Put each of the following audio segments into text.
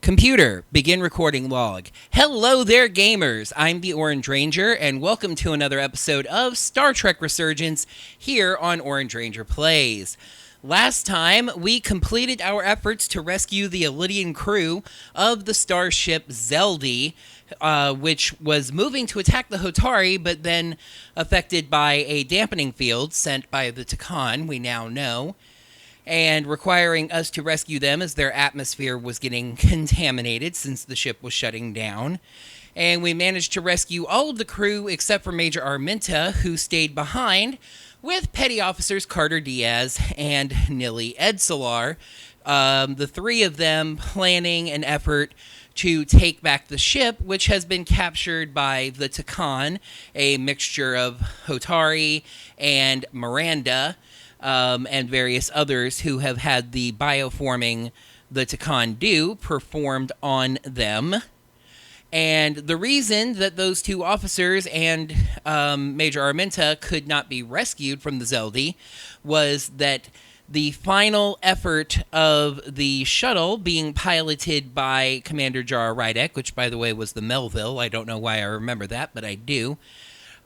Computer, begin recording log. Hello there, gamers. I'm the Orange Ranger, and welcome to another episode of Star Trek Resurgence here on Orange Ranger Plays. Last time, we completed our efforts to rescue the Elydian crew of the starship Zeldi, which was moving to attack the Hotari, but then affected by a dampening field sent by the Tkon, we now know, and requiring us to rescue them as their atmosphere was getting contaminated since the ship was shutting down. And we managed to rescue all of the crew except for Major Arminta, who stayed behind with Petty Officers Carter Diaz and Nili Edsalar, the three of them planning an effort to take back the ship, which has been captured by the Tkon, a mixture of Hotari and Miranda, and various others who have had the bioforming the Tkon do performed on them. And the reason that those two officers and Major Arminta could not be rescued from the Zeldi was that the final effort of the shuttle being piloted by Commander Jara Rydek, which, by the way, was the Melville. I don't know why I remember that, but I do.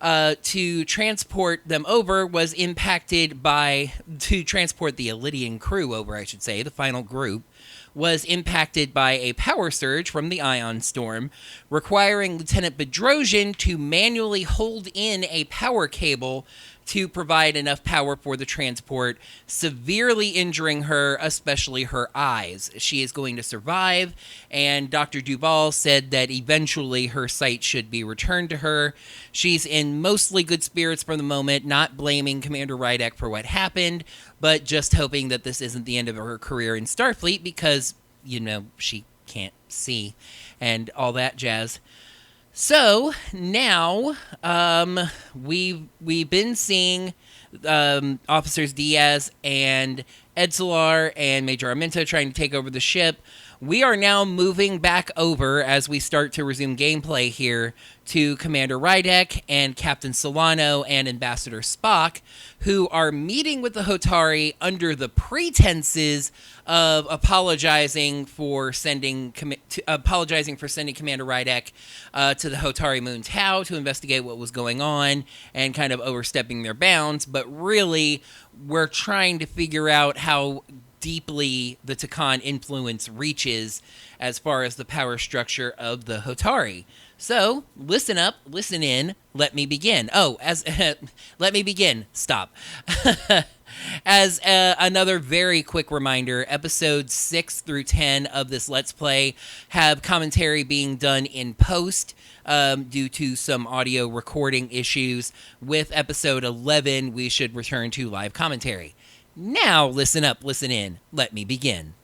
To transport them over was impacted by, to transport the Elydian crew over, I should say, the final group, was impacted by a power surge from the ion storm, requiring Lieutenant Bedrosian to manually hold in a power cable to provide enough power for the transport, severely injuring her, especially her eyes. She is going to survive, and Dr. Duval said that eventually her sight should be returned to her. She's in mostly good spirits for the moment, not blaming Commander Rydek for what happened, but just hoping that this isn't the end of her career in Starfleet because, you know, she can't see and all that jazz. So now we've been seeing Officers Diaz and Edsalar and Major Arminta trying to take over the ship. We are now moving back over as we start to resume gameplay here to Commander Rydek and Captain Solano and Ambassador Spock, who are meeting with the Hotari under the pretenses of apologizing for sending Commander Rydek to the Hotari Moon Tau to investigate what was going on and kind of overstepping their bounds. But really, we're trying to figure out how deeply the Tkon influence reaches as far as the power structure of the Hotari. So, listen up, listen in, let me begin. Let me begin. Stop. As another very quick reminder, episodes 6 through 10 of this Let's Play have commentary being done in post due to some audio recording issues. With episode 11, we should return to live commentary. Now, listen up, listen in. Let me begin.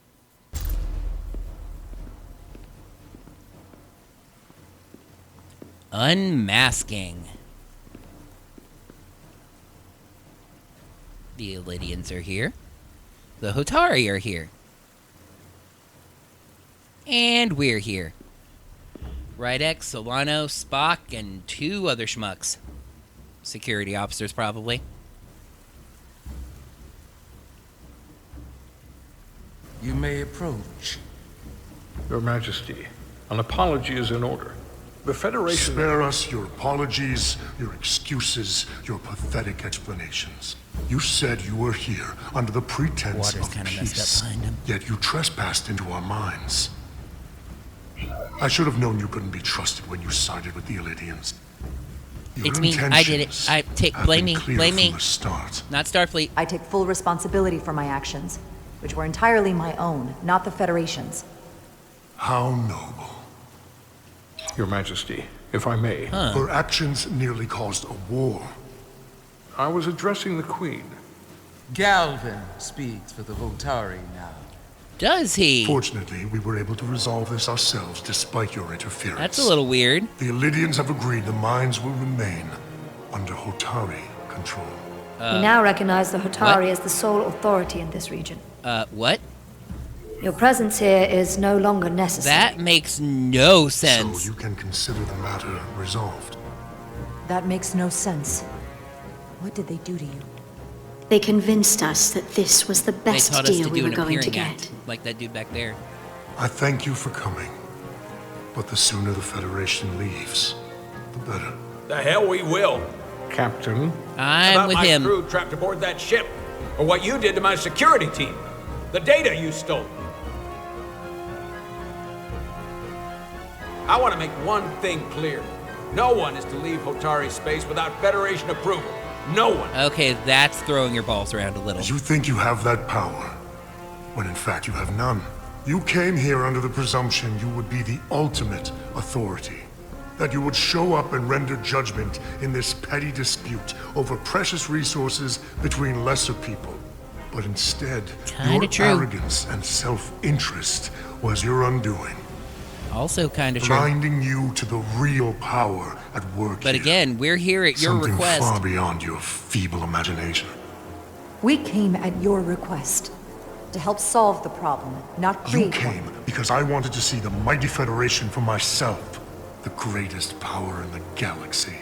Unmasking. The Elydians are here. The Hotari are here. And we're here. Rydek, Solano, Spock, and two other schmucks. Security officers, probably. You may approach. Your Majesty, an apology is in order. The Federation... Spare us your apologies, your excuses, your pathetic explanations. You said you were here under the pretense Water's of kind of peace, messed up behind him. yet you trespassed into our minds. I should have known you couldn't be trusted when you sided with the Elydians. It's me. I did it. Blame me. Blame me. Not Starfleet. I take full responsibility for my actions, which were entirely my own, not the Federation's. How noble. Your Majesty, if I may. Her actions nearly caused a war. I was addressing the Queen. Galvin speaks for the Hotari now. Does he? Fortunately, we were able to resolve this ourselves despite your interference. That's a little weird. The Elydians have agreed the mines will remain under Hotari control. We now recognize the Hotari as the sole authority in this region. What? Your presence here is no longer necessary. That makes no sense. So you can consider the matter resolved. That makes no sense. What did they do to you? They convinced us that this was the They best taught us deal to we do were an going to appearing get. act, like that dude back there. I thank you for coming. But the sooner the Federation leaves, the better. The hell we will. Captain, I'm About with my him. crew trapped aboard that ship. Or what you did to my security team. The data you stole. I want to make one thing clear. No one is to leave Hotari space without Federation approval. No one. Okay, that's throwing your balls around a little. You think you have that power, when in fact you have none. You came here under the presumption you would be the ultimate authority. That you would show up and render judgment in this petty dispute over precious resources between lesser people. But instead, Kinda your true. arrogance and self-interest was your undoing. Also kind of true. Blinding you to the real power at work But here. again, we're here at your Something request. far beyond your feeble imagination. We came at your request to help solve the problem, not You create one. came because I wanted to see the mighty Federation for myself, the greatest power in the galaxy.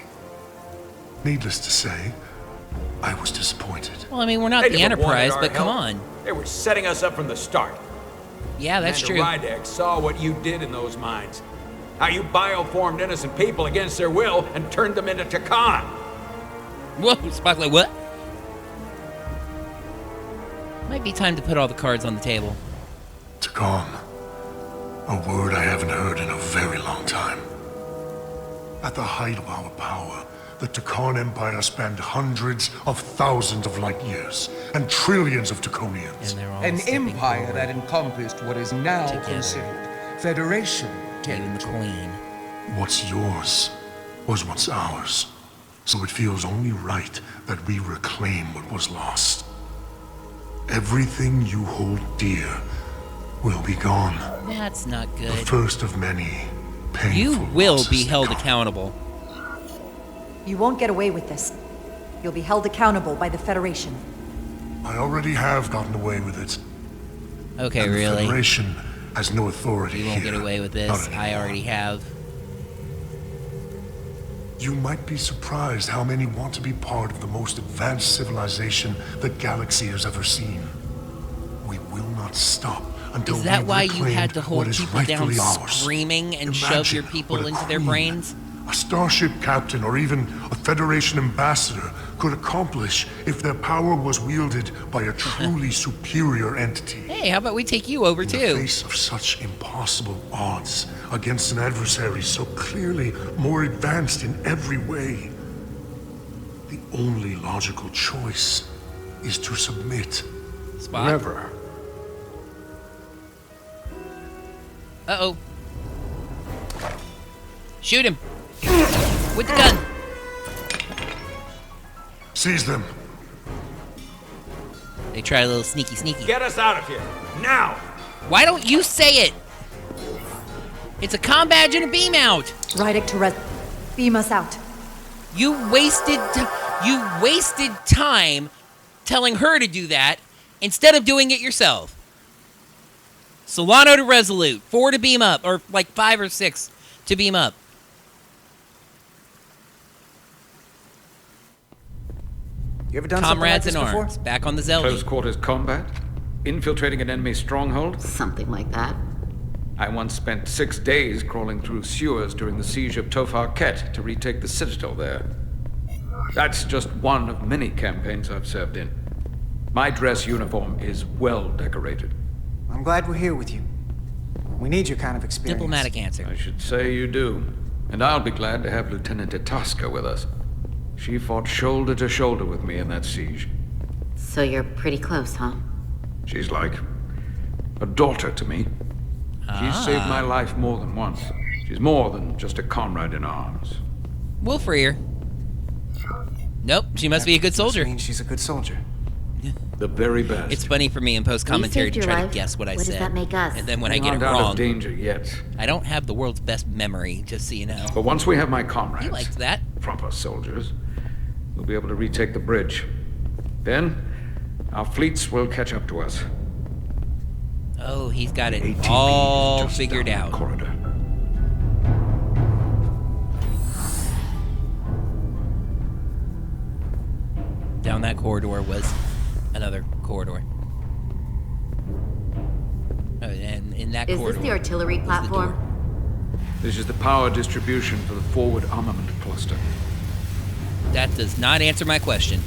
Needless to say, I was disappointed. Well, I mean, we're not They the never wanted Enterprise, our but come help. on. They were setting us up from the start. Yeah, that's true. Commander Rydek saw what you did in those mines. How you bioformed innocent people against their will and turned them into Tkon. Whoa, Spock's like, what? Might be time to put all the cards on the table. Tkon. A word I haven't heard in a very long time. At the height of our power, the Tkon Empire spanned hundreds of thousands of light years and trillions of Tkonians. And they're all An stepping empire forward, that encompassed what is now together. considered Federation even the territory. Queen. What's yours was what's ours. So it feels only right that we reclaim what was lost. Everything you hold dear will be gone. That's not The good. first of many painful You will losses be to held come. accountable. You won't get away with this. You'll be held accountable by the Federation. I already have gotten away with it. Okay, And the really? Federation has no authority You won't here. get away with Not this. I anymore. already have. You might be surprised how many want to be part of the most advanced civilization the galaxy has ever seen. We will not stop until Is that we've why you reclaimed had to hold what is people down rightfully ours. screaming and shove Imagine your people what a into their queen, brains? a starship captain, or even a Federation ambassador could accomplish if their power was wielded by a truly superior entity. Hey, how about we take you over In the too? face of such impossible odds against an adversary so clearly more advanced in every way, the only logical choice is to submit. Spock. never. Uh-oh. Shoot him. With the gun. Seize them. They try a little sneaky. Get us out of here. Now! Why don't you say it? It's a comm badge and a beam out. Rydek to beam us out. You wasted time telling her to do that instead of doing it yourself. Solano to Resolute, 4 to beam up, or like 5 or 6 to beam up. You ever done something like Comrades this in before? arms, back on the Close Zelda. quarters combat? Infiltrating an enemy stronghold? Something like that. I once spent 6 days crawling through sewers during the siege of Tofar Ket to retake the citadel there. That's just one of many campaigns I've served in. My dress uniform is well decorated. I'm glad we're here with you. We need your kind of experience. Diplomatic answer. I should say you do. And I'll be glad to have Lieutenant Itasca with us. She fought shoulder to shoulder with me in that siege. So you're pretty close, huh? She's like a daughter to me. She's saved my life more than once. She's more than just a comrade in arms. We'll free her. Nope, she must be a good soldier. Must mean she's a good soldier. The very best. It's funny for me in post commentary saved to your try to life. guess what I What said. does that make us? And then when I We're get it not out of wrong, danger yet. I don't have the world's best memory, just so you know. But once we have my comrades, He likes that. proper soldiers, we'll be able to retake the bridge. Then, our fleets will catch up to us. Oh, he's got it ATV all is just figured down out. the corridor. Down that corridor was another corridor. Oh, and In that Is corridor. this the artillery was the platform? door. This is the power distribution for the forward armament cluster. That does not answer my question.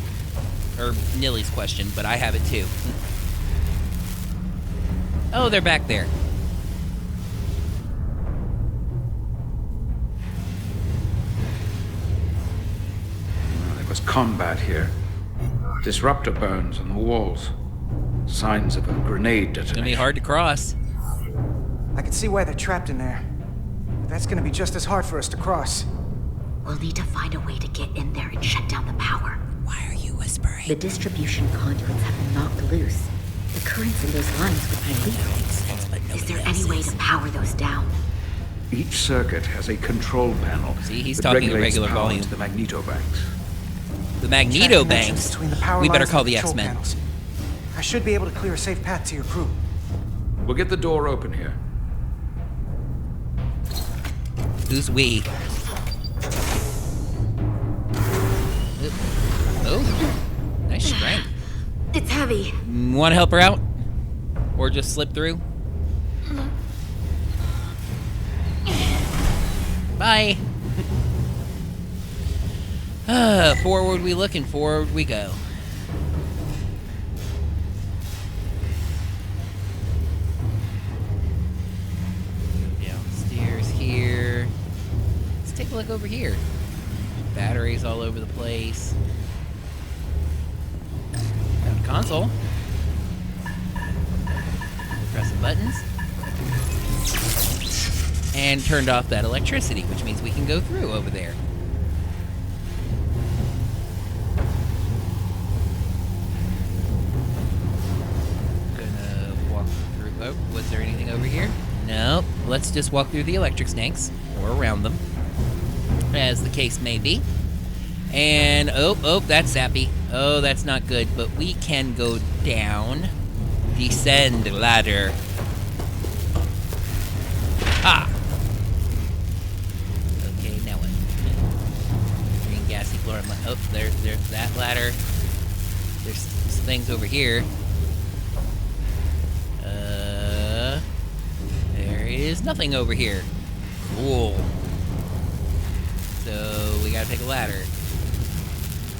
Or Nilly's question, but I have it too. Oh, they're back there. There was combat here. Disruptor burns on the walls. Signs of a grenade It's gonna be detonation. hard to cross. I can see why they're trapped in there. But that's gonna be just as hard for us to cross. We'll need to find a way to get in there and shut down the power. Why are you whispering? The distribution conduits have been knocked loose. The currents in those lines would be lethal. Is there any way to power those down? Each circuit has a control panel. See, he's that talking at regulates regular power volume. to the magnetobanks. The Magneto Track connections banks. between the power We better lines call and the control X-Men. panels. I should be able to clear a safe path to your crew. We'll get the door open here. Who's we? Oh, nice strength. It's heavy. Want to help her out? Or just slip through? Bye. Forward we look and forward we go. Go downstairs here. Let's take a look over here. Batteries all over the place. Found a console. Press the buttons. And turned off that electricity, which means we can go through over there. Gonna walk through. Oh, was there anything over here? No. Let's just walk through the electric snakes, or around them, as the case may be. And oh, that's zappy. Oh, that's not good. But we can go down. Descend ladder. Ha! Okay, now what? Green gassy floor. Oh, there's that ladder. There's some things over here. There is nothing over here. Cool. So we gotta pick a ladder.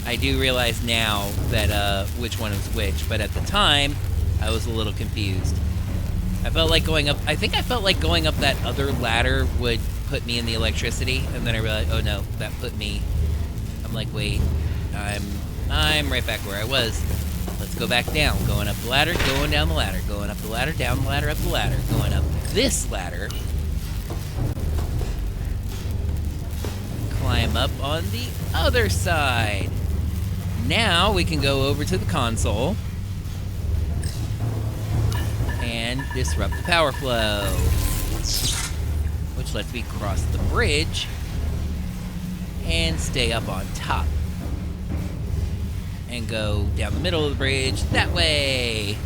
I do realize now that which one is which, but at the time I was a little confused. I felt like going up. I think I felt like going up that other ladder would put me in the electricity, and then I realized, oh no, that put me. I'm like, wait, I'm right back where I was. Let's go back down. Going up the ladder, going down the ladder, going up the ladder, down the ladder, up the ladder, going up this ladder. Climb up on the other side. Now we can go over to the console and disrupt the power flow, which lets me cross the bridge and stay up on top and go down the middle of the bridge that way.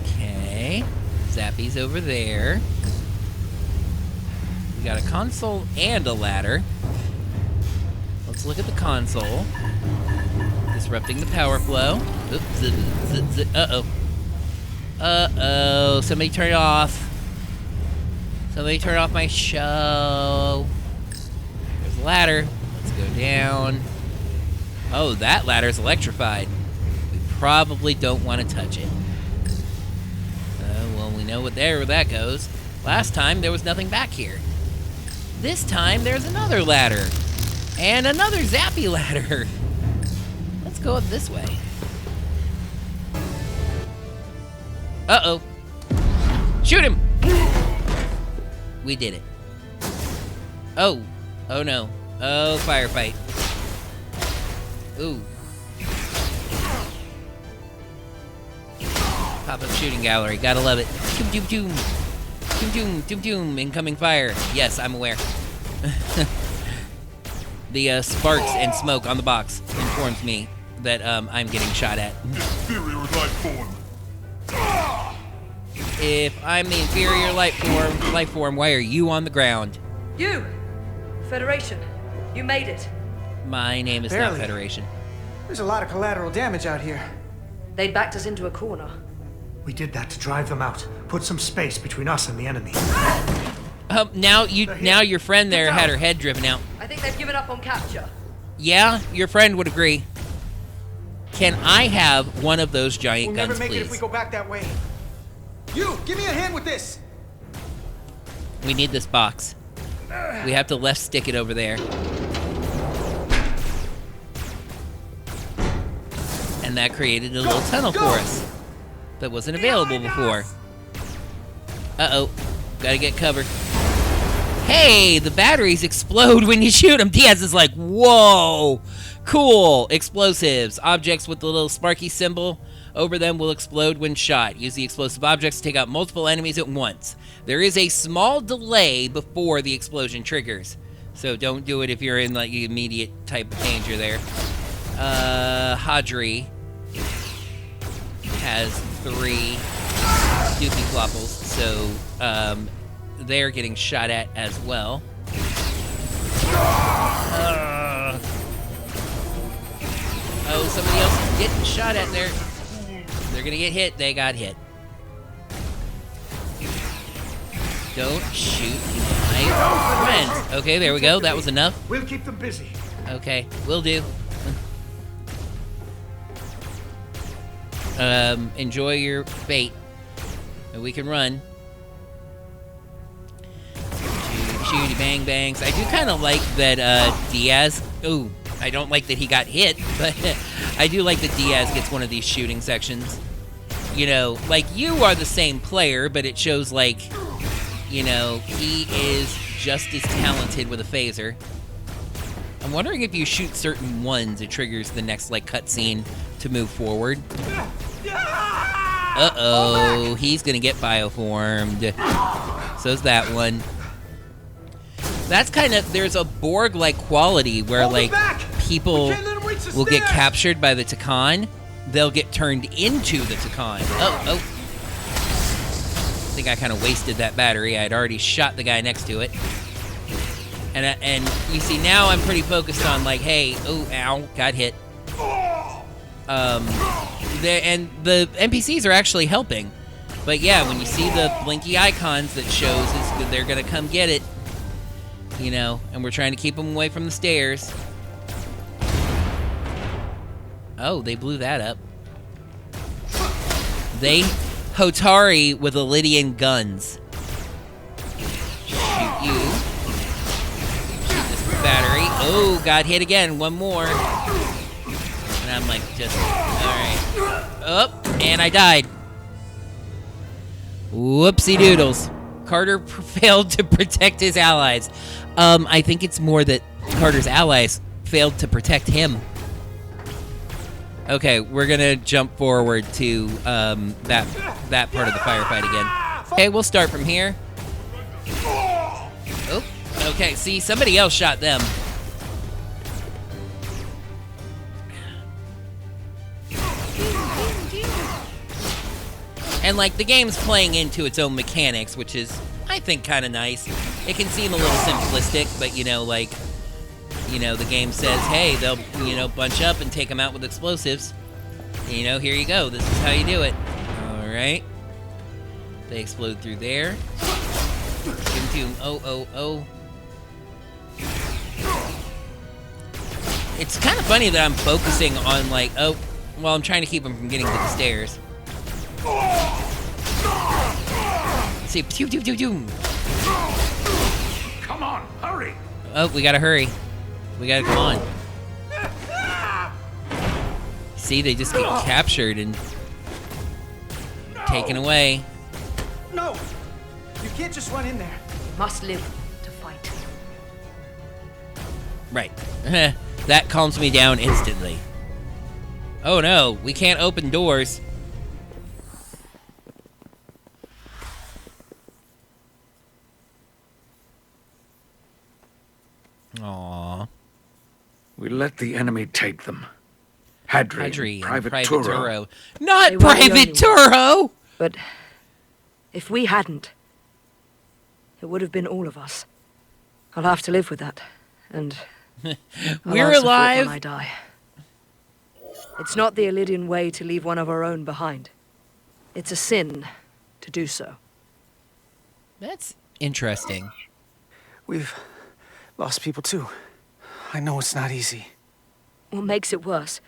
Okay, Zappy's over there. We got a console and a ladder. Let's look at the console. Disrupting the power flow. Oops, uh-oh. Uh-oh, somebody turn it off. Somebody turn off my show. There's a ladder. Let's go down. Oh, that ladder's electrified. We probably don't want to touch it. Well, we know where that goes. Last time, there was nothing back here. This time, there's another ladder. And another zappy ladder. Let's go up this way. Uh-oh. Shoot him! We did it. Oh. Oh, no. Oh, firefight. Ooh. Pop-up shooting gallery. Gotta love it. Doom, doom, doom. Doom, doom, doom, doom. Incoming fire. Yes, I'm aware. The sparks and smoke on the box informs me that I'm getting shot at. Inferior life form. If I'm the inferior life form, why are you on the ground? You! Federation. You made it. My name is Barely. not Federation. There's a lot of collateral damage out here. They backed us into a corner. We did that to drive them out. Put some space between us and the enemy. Now your friend there had her head driven out. I think they've given up on capture. Yeah, your friend would agree. Can I have one of those giant We'll guns, never make please? it if we go back that way. You, give me a hand with this. We need this box. We have to left stick it over there. And that created a little tunnel for us that wasn't available before. Uh-oh. Gotta get cover. Hey, the batteries explode when you shoot them. Diaz is like, whoa. Cool. Explosives. Objects with the little sparky symbol over them will explode when shot. Use the explosive objects to take out multiple enemies at once. There is a small delay before the explosion triggers. So don't do it if you're in like immediate type of danger there. Hadri has 3 doopy flopples, so they're getting shot at as well. Oh, somebody else is getting shot at there. They're gonna get hit. They got hit. Don't shoot my friends. Okay, there we go. That was enough. We'll keep them busy. Okay, will do. Enjoy your fate. And we can run. Shooty bang bangs. I do kind of like that Diaz. Ooh, I don't like that he got hit, but I do like that Diaz gets one of these shooting sections. You know, like you are the same player, but it shows like, you know, he is just as talented with a phaser. I'm wondering if you shoot certain ones, it triggers the next like cutscene to move forward. Uh-oh, he's gonna get bioformed. So's that one. That's kind of, there's a Borg-like quality where like people will get captured by the Tkon. They'll get turned into the Tkon. Oh. I think I kind of wasted that battery. I had already shot the guy next to it. And you see, now I'm pretty focused on like, hey, oh, ow, got hit. And the NPCs are actually helping. But yeah, when you see the blinky icons that shows is they're gonna come get it. You know, and we're trying to keep them away from the stairs. Oh, they blew that up. They Hotari with Elydian guns. Shoot you. Shoot this battery. Oh, got hit again. One more. And I'm like, just, alright. Up, and I died. Whoopsie doodles. Carter failed to protect his allies. I think it's more that Carter's allies failed to protect him. Okay, we're gonna jump forward to that part of the firefight again. Okay, we'll start from here. Oh, okay. See, somebody else shot them. And like the game's playing into its own mechanics, which is, I think, kind of nice. It can seem a little simplistic, but you know, like, you know, the game says, hey, they'll, you know, bunch up and take them out with explosives. You know, here you go. This is how you do it. All right. They explode through there. Oh. It's kind of funny that I'm focusing on like, oh, well, I'm trying to keep them from getting to the stairs. Let's see, pew. Come on, hurry! Oh, we gotta hurry. We gotta come on. See, they just get captured and taken away. No! You can't just run in there. You must live to fight. Right. That calms me down instantly. Oh no, we can't open doors. Aww. We let the enemy take them. Hadri and Private Turo. Not Private Turo! But if we hadn't, it would have been all of us. I'll have to live with that. And we're alive when I die. It's not the Elydian way to leave one of our own behind. It's a sin to do so. That's interesting. We've lost people too. I know it's not easy. What makes it worse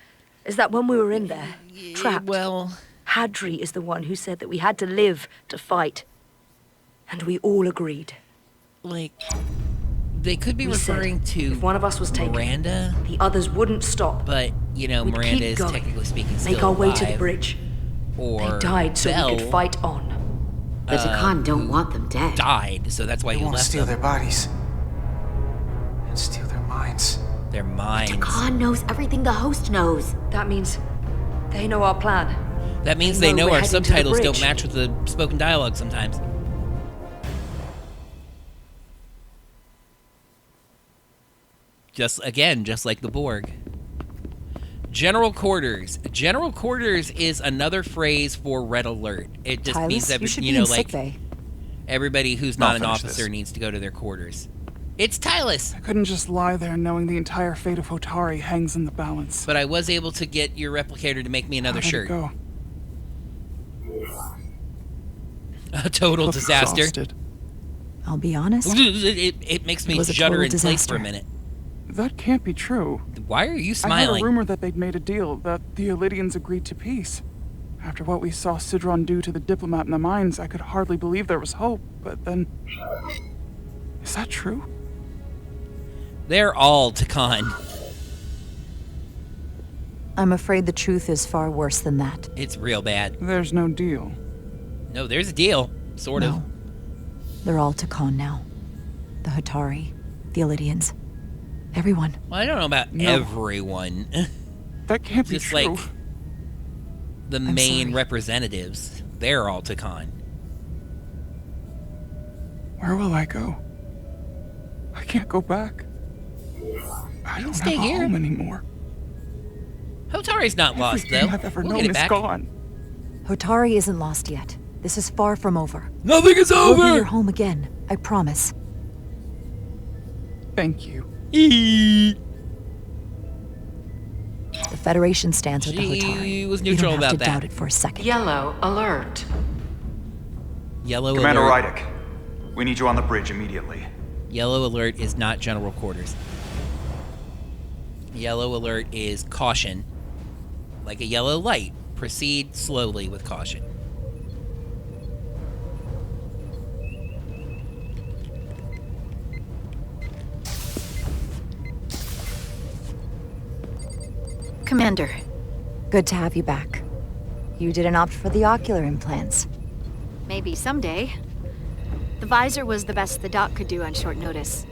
is that when we were in there, trapped, Well, Hadri is the one who said that we had to live to fight. And we all agreed. like, they could be We said, referring to if one of us was taken, Miranda, the others wouldn't stop. but, you know, We'd Miranda keep is going, technically speaking still make our way to the alive. bridge. Or They died so Bell we could fight on. The Tkon don't who want them dead. died, so that's why They he want to left steal them. their bodies. And steal their minds. Their minds. Tkon knows everything the host knows. That means they know our plan. That means They they know know we're our heading to the subtitles don't bridge. match with the spoken dialogue sometimes. Just like the Borg. General quarters. General quarters is another phrase for red alert. It just means Tyler, that you should you be know, in like sickbay. everybody who's I'll not an finish officer this. needs to go to their quarters. It's Tylus. I couldn't just lie there knowing the entire fate of Hotari hangs in the balance. But I was able to get your replicator to make me another How did shirt. it go? A total Look disaster. exhausted. I'll be honest. It makes me It was a shudder total in place disaster. for a minute. That can't be true. Why are you I heard smiling? a rumor that they'd made a deal, that the Elydians agreed to peace. After what we saw Sidron do to the diplomat in the mines, I could hardly believe there was hope, but then... Is that true? They're all Tkon. I'm afraid the truth is far worse than that. It's real bad. There's no deal. No, there's a deal. Sort of. No. They're all Tkon now. The Hotari, the Elydians, everyone. Well, I don't know about No. everyone. That can't be Just true. like the I'm main sorry. representatives. They're all Tkon. Where will I go? I can't go back. I don't stay have a here. home anymore. Hotari's not lost, Everything though. I've ever We'll known get it is back. gone. Hotari isn't lost yet. This is far from over. Nothing is We'll be over! your home again. I promise. Thank you. Eee. The Federation stands with the She Hotari. was You neutral don't have about to that. doubt it for a second. Yellow alert. Yellow Commander alert. Rydick, we need you on the bridge immediately. Yellow alert is not general quarters. Yellow alert is caution. Like a yellow light. Proceed slowly with caution. Commander. Good to have you back. You didn't opt for the ocular implants. Maybe someday. The visor was the best the doc could do on short notice.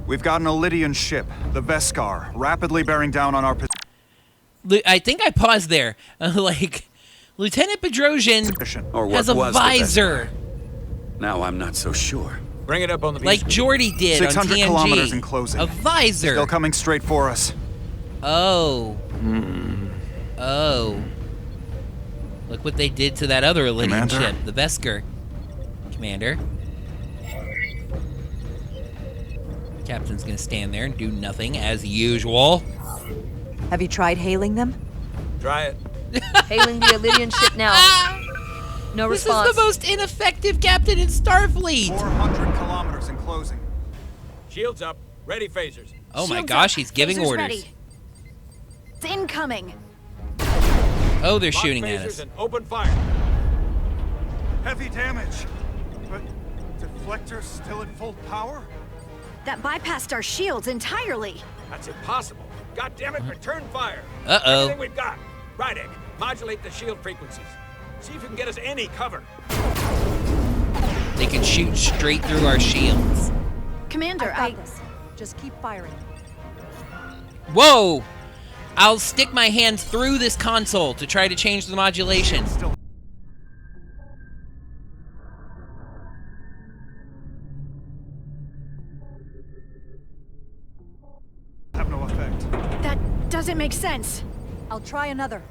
We've got an Elydian ship, the Veskar, rapidly bearing down on our position. I think I paused there. Like, Lieutenant Bedrosian Or what has a was the visor. Now I'm not so sure. Bring it up on the Like Jordy did on 600 TNG. kilometers in closing. A visor. Still coming straight for us. Oh. Oh. Look what they did to that other Elydian Commander? ship, the Vesker. Commander. Captain's gonna stand there and do nothing as usual. Have you tried hailing them? Try it. Hailing the Elydian ship now. No This response. is the most ineffective captain in Starfleet. 400 kilometers in closing. Shields up. Ready phasers. Oh my Shields gosh, up. he's giving Phasers orders. ready. It's incoming. Oh, they're Lock shooting at phasers us. and open fire. Heavy damage. But deflectors still at full power? That bypassed our shields entirely. That's impossible. God damn it, return fire. Uh-oh. Everything we've got. Rydick, modulate the shield frequencies. See if you can get us any cover. They can shoot straight through our shields. Commander, I've got this. Just keep firing. Whoa! I'll stick my hands through this console to try to change the modulation. Have no effect. That doesn't make sense. I'll try another.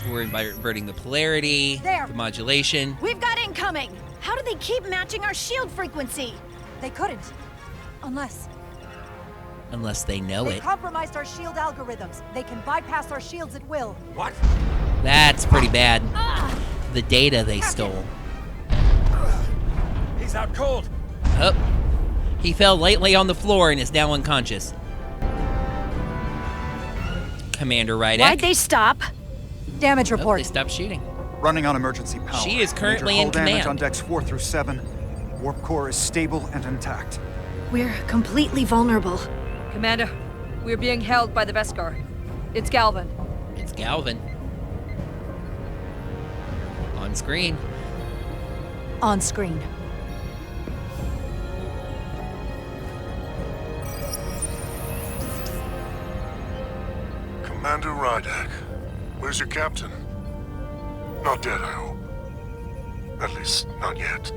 We're inverting the polarity, There. the modulation. We've got incoming. How do they keep matching our shield frequency? They couldn't. Unless... Unless they know They've it. compromised our shield algorithms. They can bypass our shields at will. What? That's pretty bad. The data they stole. He's out cold. Oh. He fell lightly on the floor and is now unconscious. Commander Rydek. Why'd they stop? Damage Oh, report. they stopped shooting. Running on emergency power. She is currently Major in hull damage command. on decks 4 through 7. Warp core is stable and intact. We're completely vulnerable. Commander, we're being held by the Veskar. It's Galvin. It's Galvin. On screen. On screen. Commander Rydek, where's your captain? Not dead, I hope. At least, not yet.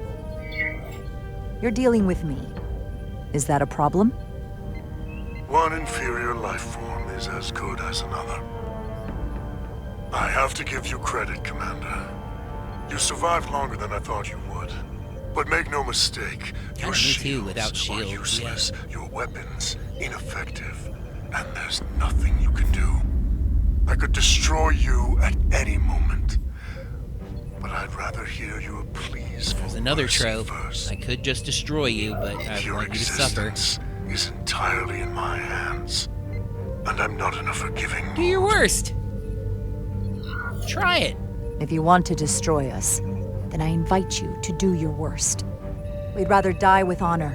You're dealing with me. Is that a problem? One inferior life form is as good as another. I have to give you credit, Commander. You survived longer than I thought you would. But make no mistake, your Me too, shields without are shields, useless, your weapons ineffective, and there's nothing you can do. I could destroy you at any moment. But I'd rather hear your pleas for There's another mercy trope. first. I could just destroy you, but I Your want you to suffer. existence is entirely in my hands, and I'm not in a forgiving Do your worst. Try it. If you want to destroy us, then I invite you to do your worst. We'd rather die with honor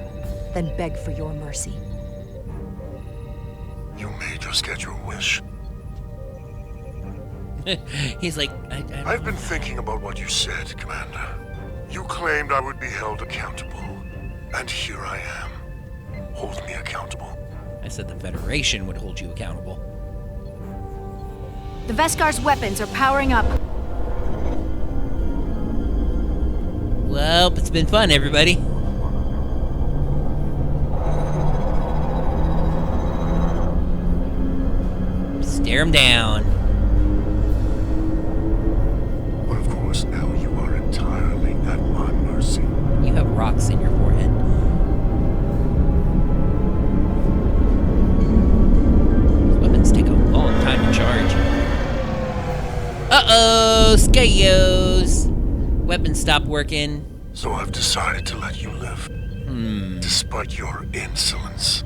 than beg for your mercy. You may just get your wish. He's like, I've been thinking about what you said, Commander. You claimed I would be held accountable, and here I am. Hold me accountable. I said the Federation would hold you accountable. The Veskar's weapons are powering up. Well, it's been fun, everybody. Stare him down. But of course, now you are entirely at my mercy. You have rocks in your forehead. These weapons take a long time to charge. Uh-oh, Skayos. Weapons stopped working. So I've decided to let you live. Despite your insolence.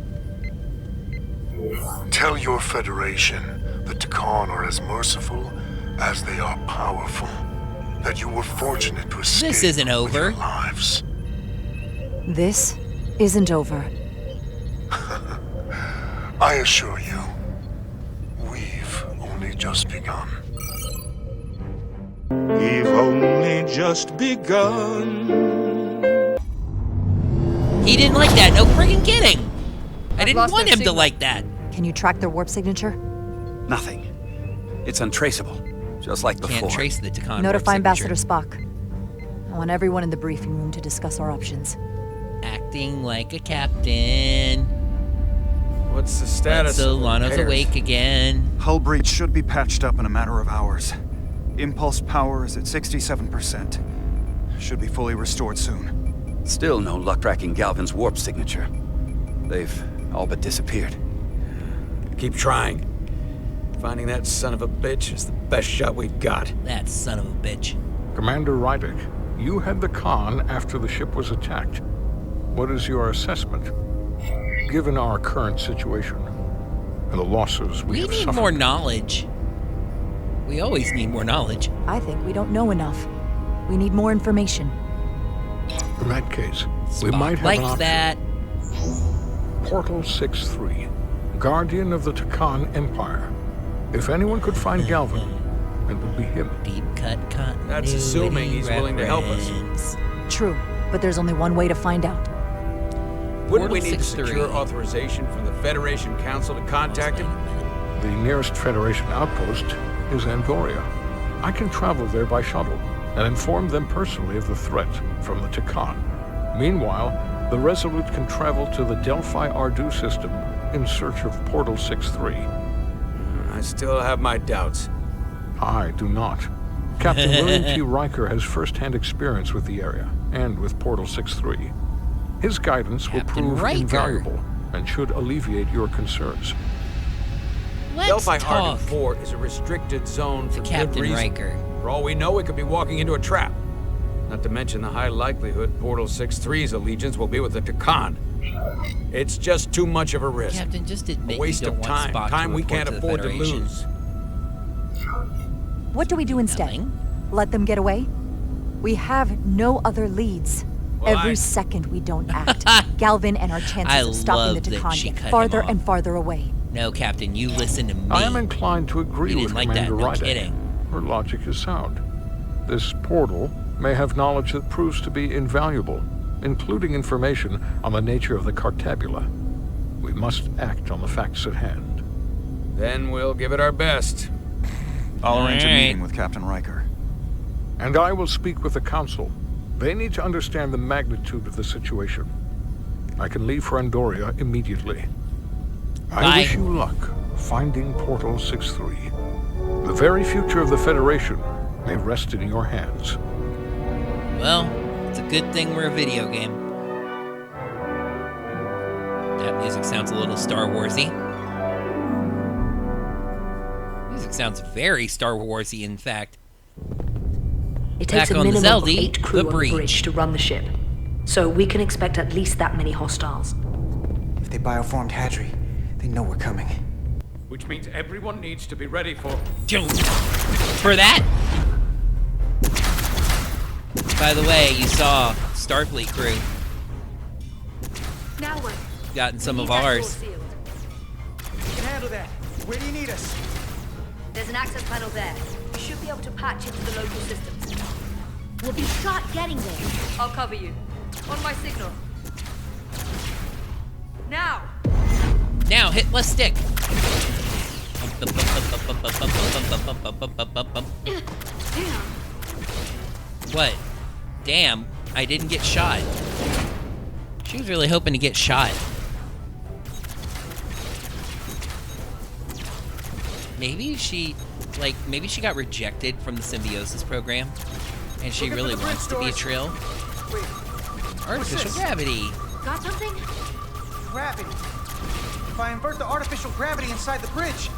Tell your Federation that Tkon are as merciful as they are powerful. That you were fortunate to escape This isn't with over. your lives. This isn't over. I assure you, we've only just begun. We've only just begun. He didn't like that. No friggin' kidding. I I've didn't lost want their him to signal. like that. Can you track their warp signature? Nothing. It's untraceable, just like before. Can't trace the Tkon Notify warp Ambassador signature. Spock. I want everyone in the briefing room to discuss our options. Acting like a captain. What's the status But of Solano's repairs? awake again. Hull breach should be patched up in a matter of hours. Impulse power is at 67%. Should be fully restored soon. Still no luck tracking Galvin's warp signature. They've all but disappeared. Keep trying. Finding that son of a bitch is the best shot we've got. That son of a bitch. Commander Rydek, you had the Tkon after the ship was attacked. What is your assessment? Given our current situation and the losses we We have need suffered. more knowledge. We always need more knowledge. I think we don't know enough. We need more information. In that case, we Spock might have liked an option. that. Portal 6-3, Guardian of the Tkon Empire. If anyone could find Galvin, it would be him. Deep cut continuity. That's assuming he's willing to help us. reference. True, but there's only one way to find out. Wouldn't we Portal need to 6-3. secure authorization from the Federation Council to contact him? The nearest Federation outpost is Angoria. I can travel there by shuttle and inform them personally of the threat from the Tkon. Meanwhile, the Resolute can travel to the Delphi Ardu system in search of Portal 6-3. I still have my doubts. I do not. Captain William T. Riker has first-hand experience with the area and with Portal 6-3. His guidance will Captain prove Riker. invaluable and should alleviate your concerns. Let's Delphi talk Argon 4 is a restricted zone for to good Captain reason. Riker. For all we know, we could be walking into a trap. Not to mention the high likelihood Portal 6-3's allegiance will be with the Tkon. It's just too much of a risk. Captain, just admit A waste you don't of want time. Spock Time to we report can't to the afford to Federation. lose. What do we do instead? Let them get away? We have no other leads. Well, Every second we don't act, Galvin and our chances I of stopping love the that Tkon she get cut him farther off. and farther away. No, Captain, you listen to me. I am inclined to agree You with didn't like that, Commander no Ryder. kidding. Her logic is sound. This portal may have knowledge that proves to be invaluable, including information on the nature of the Cartabula. We must act on the facts at hand. Then we'll give it our best. I'll arrange a Alright. meeting with Captain Riker. And I will speak with the Council. They need to understand the magnitude of the situation. I can leave for Andoria immediately. I Bye. wish you luck finding Portal 6-3. The very future of the Federation may rest in your hands. Well, it's a good thing we're a video game. That music sounds a little Star Warsy. Music sounds very Star Warsy, in fact. It takes Back a on the minimum of Zeldy, 8 crew the on the bridge to run the ship. So we can expect at least that many hostiles. If they bioformed Hadri, they know we're coming. Which means everyone needs to be ready for... For that? By the way, you saw Starfleet crew. Now what? Gotten some of ours. We can handle that. Where do you need us? There's an access panel there. You should be able to patch into the local systems. We'll be shot getting there. I'll cover you. On my signal. Now! Now, hit left stick. What? Damn, I didn't get shot. She was really hoping to get shot. Maybe she got rejected from the symbiosis program, and she really wants to be a Trill. Artificial gravity. Got something? Gravity. If I invert the artificial gravity inside the bridge,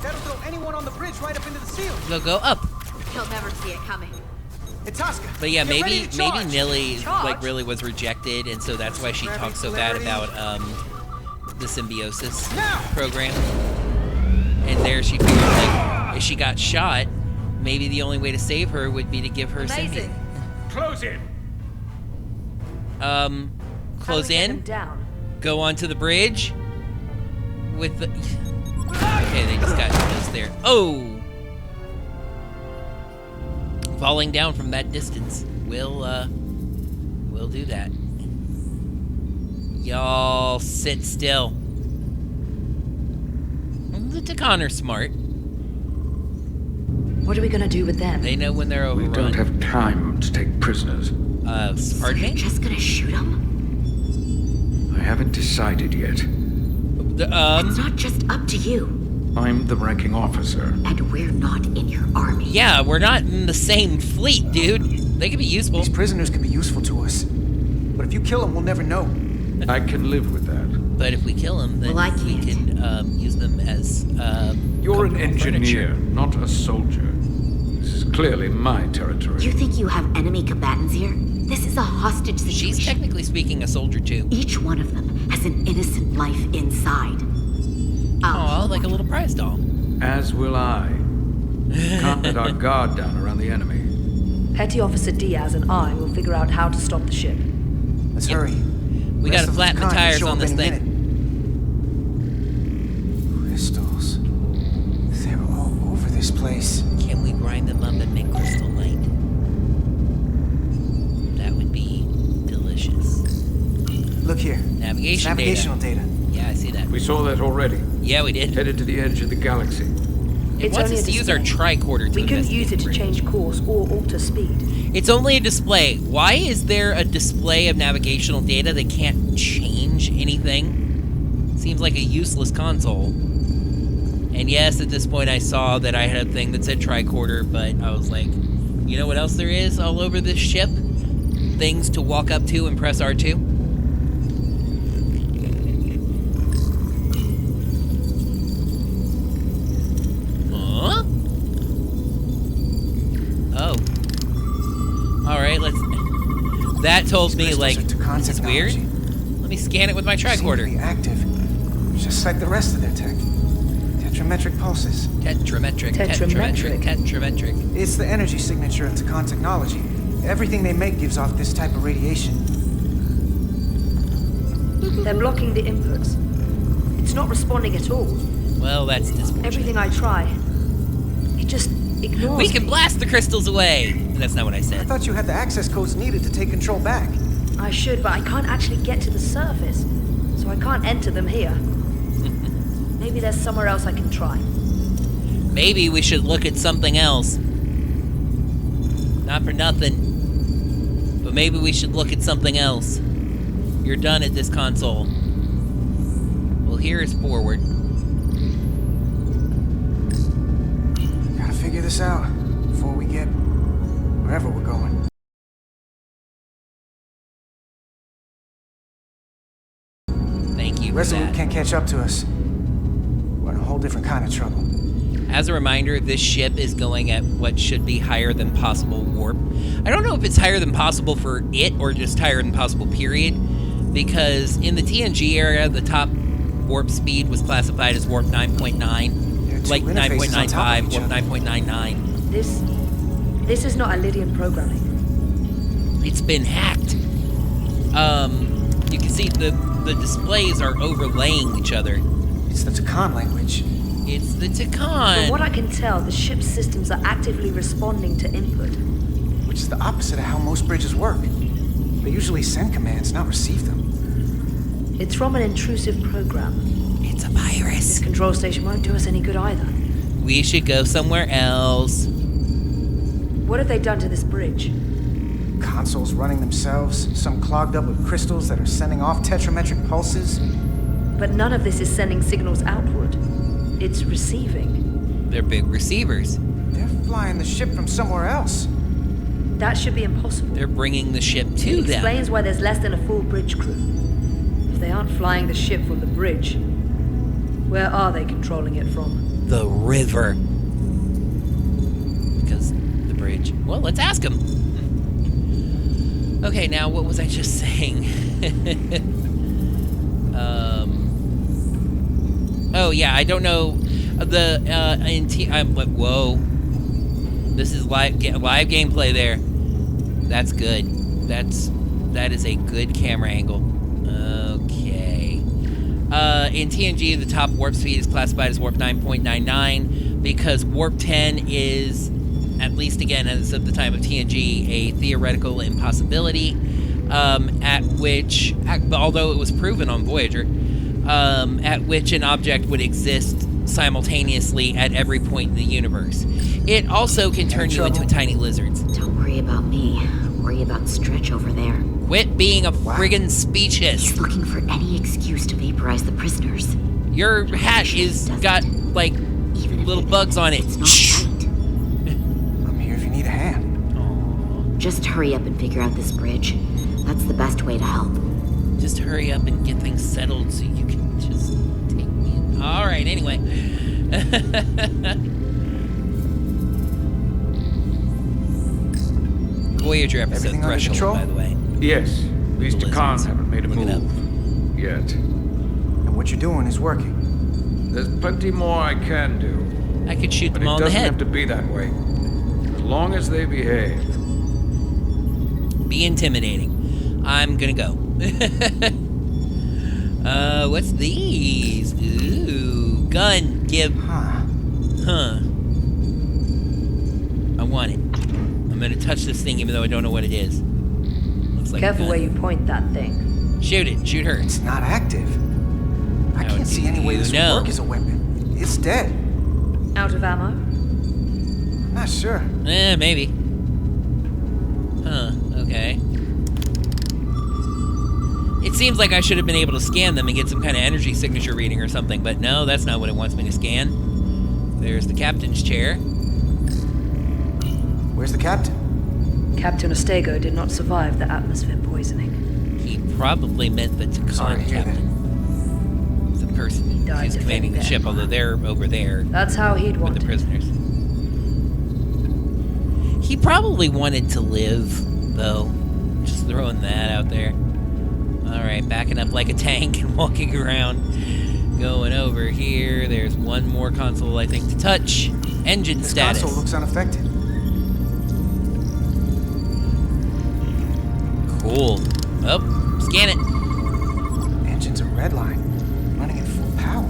that'll throw anyone on the bridge right up into the seal. They'll go up. He'll never see it coming. Itasca, But yeah, get ready maybe to charge. Nilly Charge? really was rejected, and so that's why she talks so bad about the symbiosis program. And there she figured, like, if she got shot, maybe the only way to save her would be to give her symbiosis. Close in. Close in. Go onto the bridge. With the. Okay, they just got close there. Oh. Falling down from that distance will do that. Y'all sit still. The Tkon are smart. What are we gonna do with them? They know when they're overrun. We don't have time to take prisoners. Pardon me? Just gonna shoot them? I haven't decided yet. It's not just up to you. I'm the ranking officer. And we're not in your army. Yeah, we're not in the same fleet, dude. They could be useful. These prisoners can be useful to us. But if you kill them, we'll never know. I can live with that. But if we kill them, then we can use them as You're an comfortable engineer, furniture. not a soldier. This is clearly my territory. You think you have enemy combatants here? This is a hostage situation. She's technically speaking a soldier too. Each one of them has an innocent life inside. Oh, like a little prize doll. As will I. Can't let our guard down around the enemy. Petty Officer Diaz and I will figure out how to stop the ship. Let's hurry. We gotta flatten the tires on this thing. Crystals. They're all over this place. Can we grind them up and make crystal light? That would be delicious. Look here. Navigation It's navigational data. Yeah, I see that. We saw that already. Yeah, we did. Headed to the edge of the galaxy. It wants us to use our tricorder to We can use it to investigate. change course or alter speed. It's only a display. Why is there a display of navigational data that can't change anything? Seems like a useless console. And yes, at this point I saw that I had a thing that said tricorder, but I was like, you know what else there is all over this ship? Things to walk up to and press R2. That told me, These like, crystals are Tkon this is weird. technology. Let me scan it with my tricorder. Seem to be active, just like the rest of their tech. Tetrametric pulses. Tetrametric. It's the energy signature of Tkon technology. Everything they make gives off this type of radiation. They're blocking the inputs. It's not responding at all. Well, that's disappointing. Everything I try, it just ignores We can me. blast the crystals away. That's not what I I said. thought you had the access codes needed to take control back. I should, but I can't actually get to the surface, so I can't enter them here. Maybe there's somewhere else I can try. Maybe we should look at something else. Not for nothing, but maybe we should look at something else. You're done at this console. Well, here is forward. Gotta figure this out before we get wherever we're going. Thank you for Resolute that. can't catch up to us. We're in a whole different kind of trouble. As a reminder, this ship is going at what should be higher than possible warp. I don't know if it's higher than possible for it or just higher than possible, period. Because in the TNG era, the top warp speed was classified as warp 9.9. Like 9.95, warp 9.99. This is not Lydian programming. It's been hacked. You can see the displays are overlaying each other. It's the Tkon language. It's the Tkon. From what I can tell, the ship's systems are actively responding to input. Which is the opposite of how most bridges work. They usually send commands, not receive them. It's from an intrusive program. It's a virus. This control station won't do us any good either. We should go somewhere else. What have they done to this bridge? Consoles running themselves, some clogged up with crystals that are sending off tetrametric pulses. But none of this is sending signals outward. It's receiving. They're big receivers. They're flying the ship from somewhere else. That should be impossible. They're bringing the ship to It them. explains why there's less than a full bridge crew. If they aren't flying the ship from the bridge, where are they controlling it from? The river. Because the bridge. Well, let's ask them. Okay, now what was I just saying? Oh yeah, I don't know whoa. This is live gameplay there. That's good. That is a good camera angle. Okay. In TNG, the top warp speed is classified as warp 9.99 because warp 10 is, at least again as of the time of TNG, a theoretical impossibility. At which, although it was proven on Voyager, at which an object would exist simultaneously at every point in the universe. It also can turn you into tiny lizards. Don't worry about me. Worry about Stretch over there. Quit being a friggin' speechist. He's looking for any excuse to vaporize the prisoners. Your hat is got, like, little bugs on it. Shh. I'm here if you need a hand. Just hurry up and figure out this bridge. That's the best way to help. Just hurry up and get things settled so you can just take me in. Alright, anyway. Voyager episode Everything under Threshold, control? by the way. Yes, these The Tkon lizards. haven't made a Look it up. move yet. And what you're doing is working. There's plenty more I can do. I could shoot But them it all in the doesn't head. have to be that way. As long as they behave. Be intimidating. I'm gonna go. What's these? Ooh, gun, give. Huh. I want it. I'm gonna touch this thing even though I don't know what it is. Looks like Careful a gun. where you point that thing. Shoot it. Shoot her. It's not active. I How can't see any way do this you would know? work as a weapon. It's dead. Out of ammo? Not sure. Maybe. Huh, okay. It seems like I should have been able to scan them and get some kind of energy signature reading or something, but no, that's not what it wants me to scan. There's the captain's chair. Where's the captain? Captain Ostego did not survive the atmosphere poisoning. He probably meant the Sorry to Tkon hear captain. The person died who's commanding the defending ship, although they're over there That's how he'd with want the it. prisoners. He probably wanted to live, though. Just Just throwing that out there. Alright, backing up like a tank and walking around. Going over here. There's one more console, I think, to touch. Engine status. This console looks unaffected. Cool. Oh, scan it. Engine's a red line, running at full power.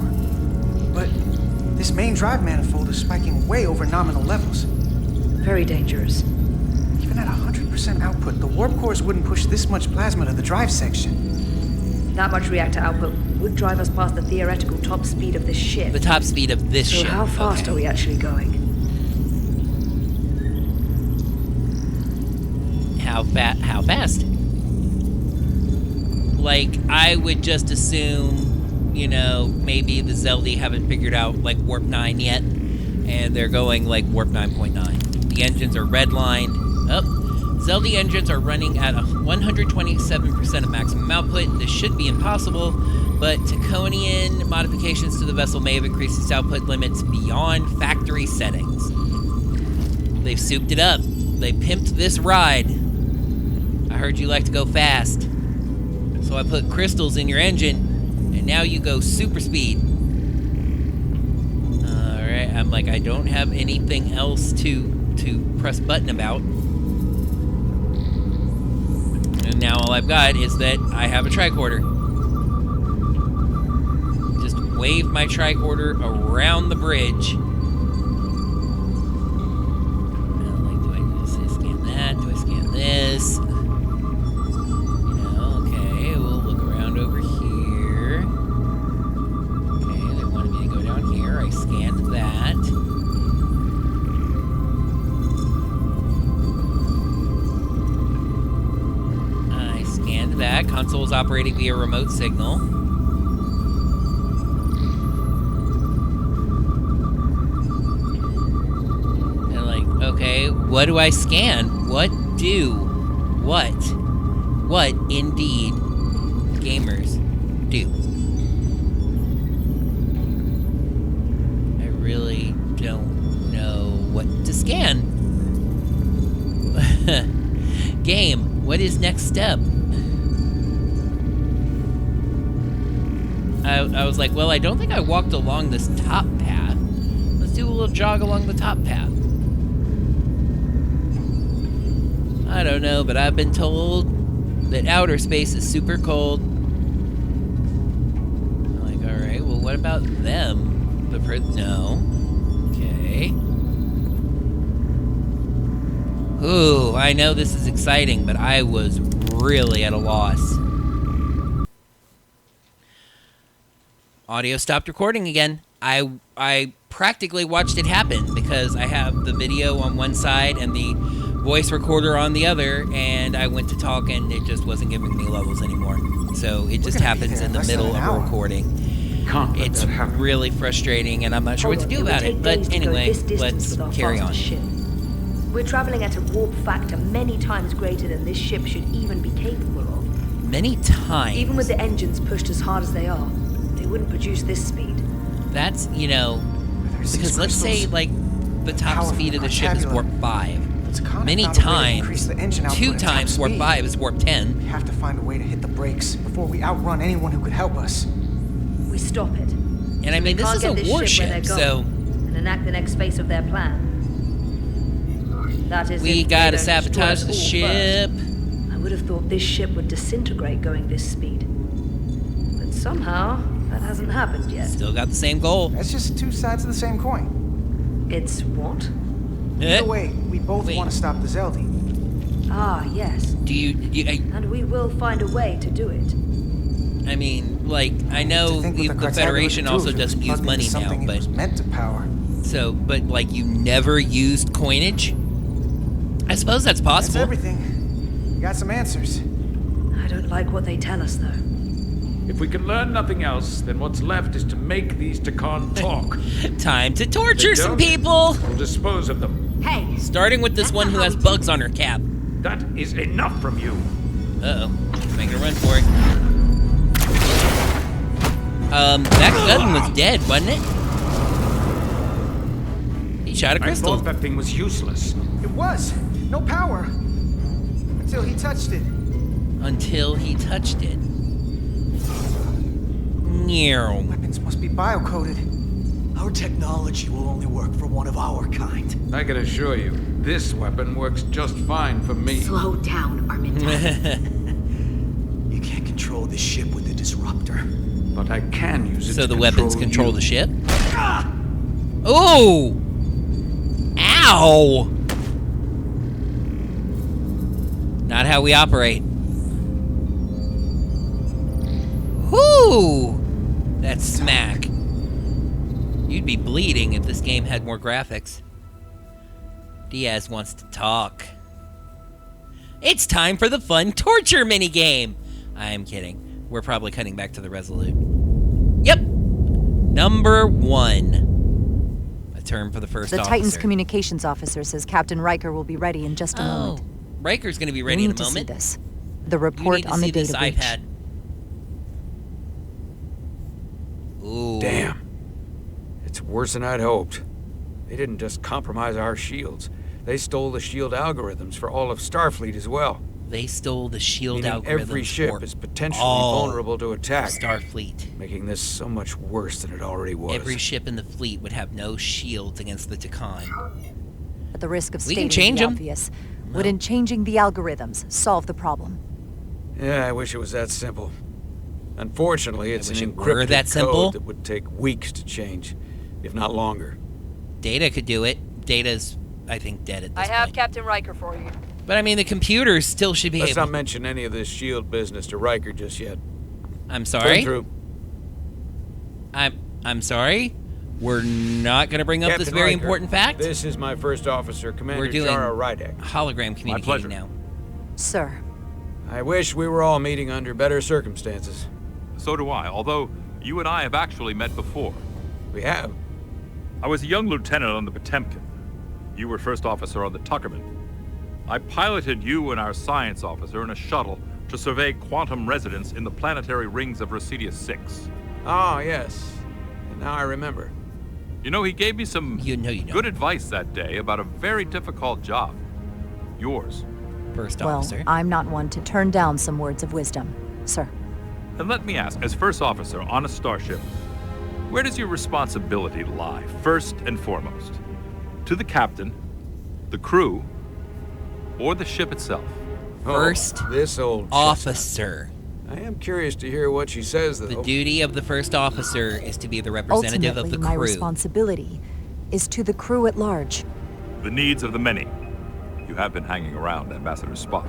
But this main drive manifold is spiking way over nominal levels. Very dangerous. Even at 100% output, the warp cores wouldn't push this much plasma to the drive section. That much reactor output would drive us past the theoretical top speed of this ship. The top speed of this ship. So how fast are we actually going? How fast? Like, I would just assume, you know, maybe the Zeldi haven't figured out, like, Warp 9 yet, and they're going, like, Warp 9.9. The engines are redlined. Oh, Zeldi engines are running at 127% of maximum output. This should be impossible, but Tkonian modifications to the vessel may have increased its output limits beyond factory settings. They've souped it up. They pimped this ride. I heard you like to go fast. So I put crystals in your engine, and now you go super speed. Alright, I'm like, I don't have anything else to press button about. And now all I've got is that I have a tricorder. Just wave my tricorder around the bridge. Like, do I just scan that? Do I scan this? Over here. Okay, they wanted me to go down here. I scanned that. I scanned that. Console is operating via remote signal. And like, okay, what do I scan? What indeed gamers do? I really don't know what to scan. Game, what is next step? I was like, well, I don't think I walked along this top path. Let's do a little jog along the top path. I don't know, but I've been told that outer space is super cold. Alright, well, what about them? No. Okay. Ooh, I know this is exciting, but I was really at a loss. Audio stopped recording again. I practically watched it happen because I have the video on one side and the voice recorder on the other, and I went to talk and it just wasn't giving me levels anymore. So it just happens in the middle of a recording. It's really frustrating, and I'm not sure what to do about it. But anyway, let's carry on. We're traveling at a warp factor many times greater than this ship should even be capable of. Many times? Even with the engines pushed as hard as they are, they wouldn't produce this speed. That's, you know, because let's say, like, the top speed of the ship is warp 5. Many times, 2 times warp 5 is warp 10. We have to find a way to hit the brakes before we outrun anyone who could help us. We stop it. And I mean, this is a warship, so... and enact the next phase of their plan. That is, we gotta sabotage the ship. I would have thought this ship would disintegrate going this speed. But somehow, that hasn't happened yet. Still got the same goal. That's just 2 sides of the same coin. It's what? Either way, we both want to stop the Zeldi. Ah, yes. And we will find a way to do it. I mean, like, I know the Federation also doesn't use money now, but... was meant to power. So, but, like, you never used coinage? I suppose that's possible. That's everything. We got some answers. I don't like what they tell us, though. If we can learn nothing else, then what's left is to make these Tkon talk. Time to torture some people! We'll dispose of them. Hey! Starting with this one who has bugs on her cap. That is enough from you. Uh-oh. Make a run for it. That gun was dead, wasn't it? He shot a crystal. I thought that thing was useless. It was. No power. Until he touched it. until he touched it. Weapons must be biocoded. Our technology will only work for one of our kind. I can assure you, this weapon works just fine for me. Slow down, Arminta. You can't control this ship with the disruptor. But I can use it So to the weapons control you. the ship? Oh! Ow! Not how we operate. Whoo! That's smack. You'd be bleeding if this game had more graphics. Diaz wants to talk. It's time for the fun torture minigame! I am kidding. We're probably cutting back to the Resolute. Yep! Number 1. A term for the first officer. The Titan's communications officer says Captain Riker will be ready in just a moment. Riker's gonna be ready in a moment. You need to see this. The report on the data breach. iPad. Ooh. Damn. It's worse than I'd hoped. They didn't just compromise our shields. They stole the shield algorithms for all of Starfleet as well. They stole the shield Meaning algorithms every ship is potentially all vulnerable to attack. Starfleet. Making this so much worse than it already was. Every ship in the fleet would have no shields against the Tkon. At the risk of We can stating change the 'em. obvious, wouldn't changing the algorithms solve the problem? Yeah, I wish it was that simple. Unfortunately, it's an wish it were encrypted that simple. code that would take weeks to change, if not longer. Data could do it. Data's, I think, dead at this I have point. Captain Riker for you. But I mean, the computers still should be Let's able... not mention any of this shield business to Riker just yet. I'm Put sorry? him through. I'm sorry? We're not going to bring up this Captain very Riker, important fact? This is my first officer, Commander We're doing Jara Rydek. hologram communicating now. Sir. I wish we were all meeting under better circumstances. So do I, although you and I have actually met before. We have? I was a young lieutenant on the Potemkin. You were first officer on the Tuckerman. I piloted you and our science officer in a shuttle to survey quantum residence in the planetary rings of Residius 6. Oh, yes. And now I remember. You know, he gave me some good advice that day about a very difficult job. Yours. First Well, officer. I'm not one to turn down some words of wisdom, sir. And let me ask, as first officer on a starship, where does your responsibility lie, first and foremost? To the captain, the crew, or the ship itself? First this old officer. I am curious to hear what she says, though. The duty of the first officer is to be the representative Ultimately, of the my crew. responsibility is to the crew at large. The needs of the many. You have been hanging around Ambassador Spock.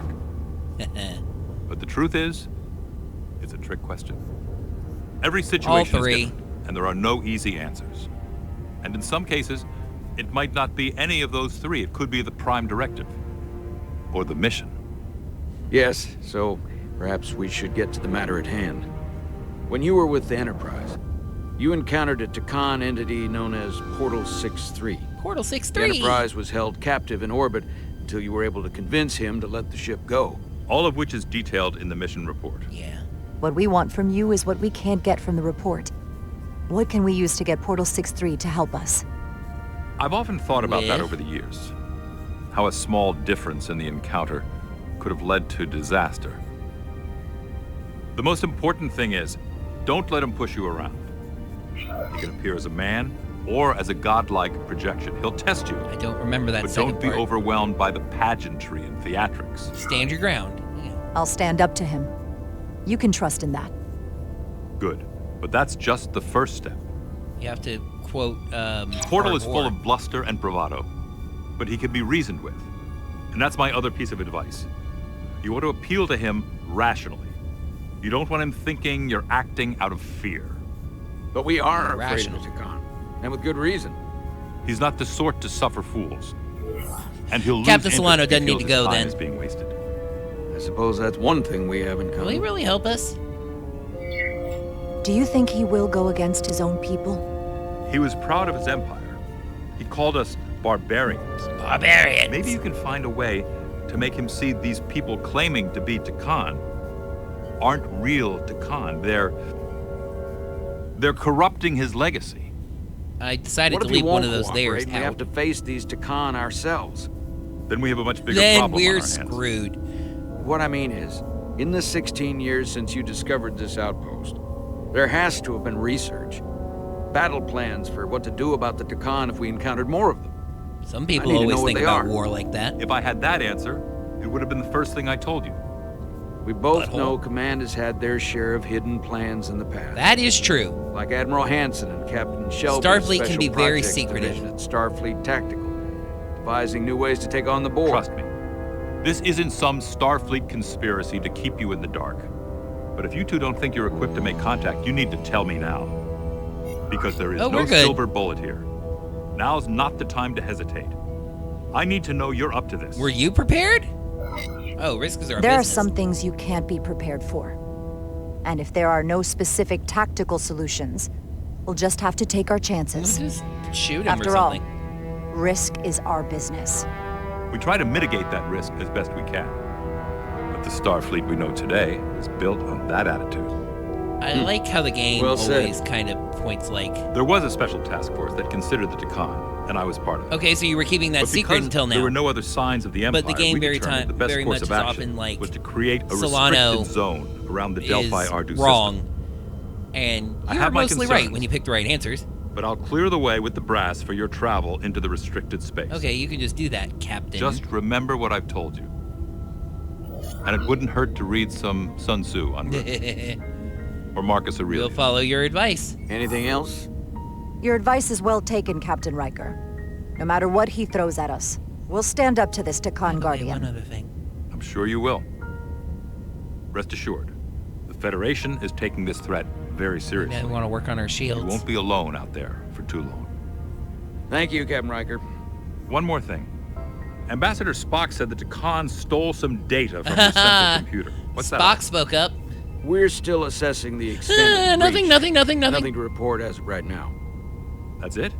But the truth is, it's a trick question. Every situation is different, and there are no easy answers. And in some cases, it might not be any of those three. It could be the prime directive, or the mission. Yes, so perhaps we should get to the matter at hand. When you were with the Enterprise, you encountered a Tkon entity known as Portal 6-3. Portal 6-3? The Enterprise was held captive in orbit until you were able to convince him to let the ship go. All of which is detailed in the mission report. Yeah. What we want from you is what we can't get from the report. What can we use to get Portal 6-3 to help us? I've often thought about that over the years. How a small difference in the encounter could have led to disaster. The most important thing is, don't let him push you around. He can appear as a man or as a godlike projection. He'll test you. I don't remember that But second don't be part. overwhelmed by the pageantry and theatrics. Stand your ground. I'll stand up to him. You can trust in that. Good. But that's just the first step. You have to quote, Portal is Hard full War. of bluster and bravado, but he can be reasoned with. And that's my other piece of advice. You want to appeal to him rationally. You don't want him thinking you're acting out of fear. But we are afraid of Tkon, and with good reason. He's not the sort to suffer fools. And he'll lose Captain interest Solano if he doesn't need feels to his go time then. is being wasted. I suppose that's one thing we have in common. Will he really help us? Do you think he will go against his own people? He was proud of his empire. He called us barbarians. Barbarians! Maybe you can find a way to make him see these people claiming to be Tkon aren't real Tkon. They're corrupting his legacy. I decided What to if he leave one won't of those cooperate layers and we have out. to face these Tkon ourselves? Then we have a much bigger Then problem on we're our hands. screwed. What I mean is, In the 16 years since you discovered this outpost, there has to have been research. Battle plans for what to do about the Tkon if we encountered more of them. Some people always think about war like that. If I had that answer, it would have been the first thing I told you. We both know Command has had their share of hidden plans in the past. That is true. Like Admiral Hansen and Captain Shelby's Starfleet can be Special very Projects secretive. Division at Starfleet Tactical, devising new ways to take on the board. Trust me, this isn't some Starfleet conspiracy to keep you in the dark. But if you two don't think you're equipped to make contact, you need to tell me now. Because there is no silver bullet here. Now's not the time to hesitate. I need to know you're up to this. Were you prepared? Oh, risk is our There business. are some things you can't be prepared for. And if there are no specific tactical solutions, we'll just have to take our chances. Just shoot him After or all, something. risk is our business. We try to mitigate that risk as best we can. But the Starfleet we know today is built on that attitude. I like how the game always kind of points like... There was a special task force that considered the Tkon, and I was part of it. Okay, so you were keeping that But secret until now. There were no other signs of the Empire. But the game we determined the best very course much of is action often like was to create a Solano restricted zone around the Delphi is Ardu wrong, system. and I you were have my mostly right concerns. when you picked the right answers. But I'll clear the way with the brass for your travel into the restricted space. Okay, you can just do that, Captain. Just remember what I've told you. And it wouldn't hurt to read some Sun Tzu on Earth. Or Marcus Aurelius. We'll follow your advice. Anything else? Your advice is well taken, Captain Riker. No matter what he throws at us, we'll stand up to this Tkon Guardian. One other thing. I'm sure you will. Rest assured, the Federation is taking this threat very seriously. We want to work on our shields. You won't be alone out there for too long. Thank you, Captain Riker. One more thing. Ambassador Spock said that Tkon stole some data from the central computer. What's that? Spock spoke up. We're still assessing the extent of the breach. Nothing. Nothing to report as of right now. That's it?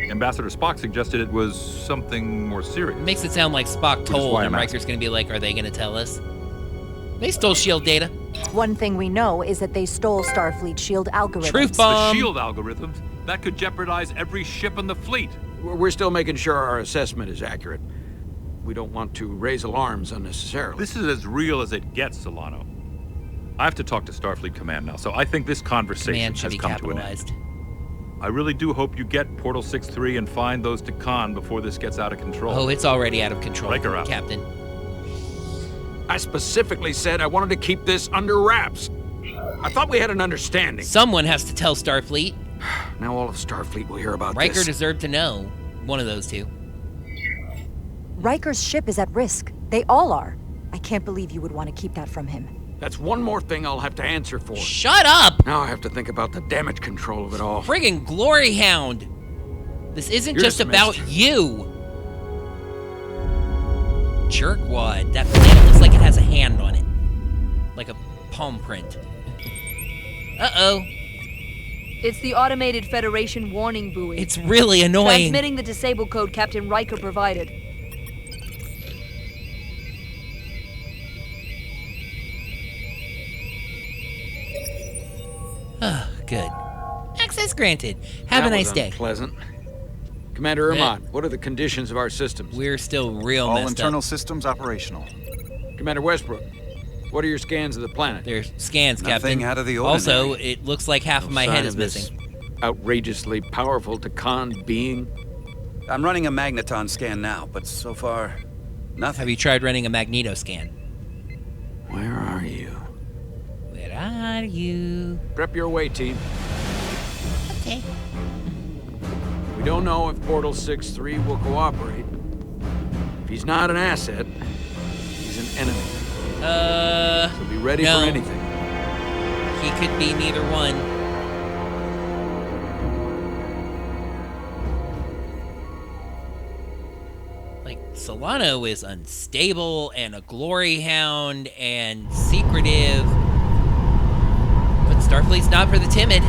Ambassador Spock suggested it was something more serious. Makes it sound like Spock told, and Riker's going to be like, are they going to tell us? They stole shield data. One thing we know is that they stole Starfleet shield algorithms. Truth bomb. The shield algorithms? That could jeopardize every ship in the fleet. We're still making sure our assessment is accurate. We don't want to raise alarms unnecessarily. This is as real as it gets, Solano. I have to talk to Starfleet Command now, so I think this conversation has come to an end. I really do hope you get Portal 6-3 and find those Tkon before this gets out of control. Oh, it's already out of control, Riker out. Captain. I specifically said I wanted to keep this under wraps. I thought we had an understanding. Someone has to tell Starfleet. Now all of Starfleet will hear about Riker this. deserved to know. One of those two. Riker's ship is at risk. They all are. I can't believe you would want to keep that from him. That's one more thing I'll have to answer for. Shut up! Now I have to think about the damage control of it all. Friggin' Glory Hound! This isn't You're just dismissed. about you! Jerkwad. That planet looks like it has a hand on it. Like a palm print. Uh-oh. It's the automated Federation warning buoy. It's really annoying. Transmitting the disable code Captain Riker provided. Oh, good. Access granted. Have a nice day. Pleasant. Commander Yeah. Irmont, what are the conditions of our systems? We're still real All messed internal up. systems operational. Commander Westbrook, what are your scans of the planet? They're scans, Nothing Captain. out of the Also, ordinary. it looks like half of my Sign head is this missing. outrageously powerful Tkon being. I'm running a magneton scan now, but so far, nothing. Have you tried running a magneto scan? Where are you? Where are you? Prep your way, team. Okay. We don't know if Portal 6-3 will cooperate. If he's not an asset, he's an enemy. So be ready no. for anything. He could be neither one. Like, Solano is unstable and a glory hound and secretive. But Starfleet's not for the timid.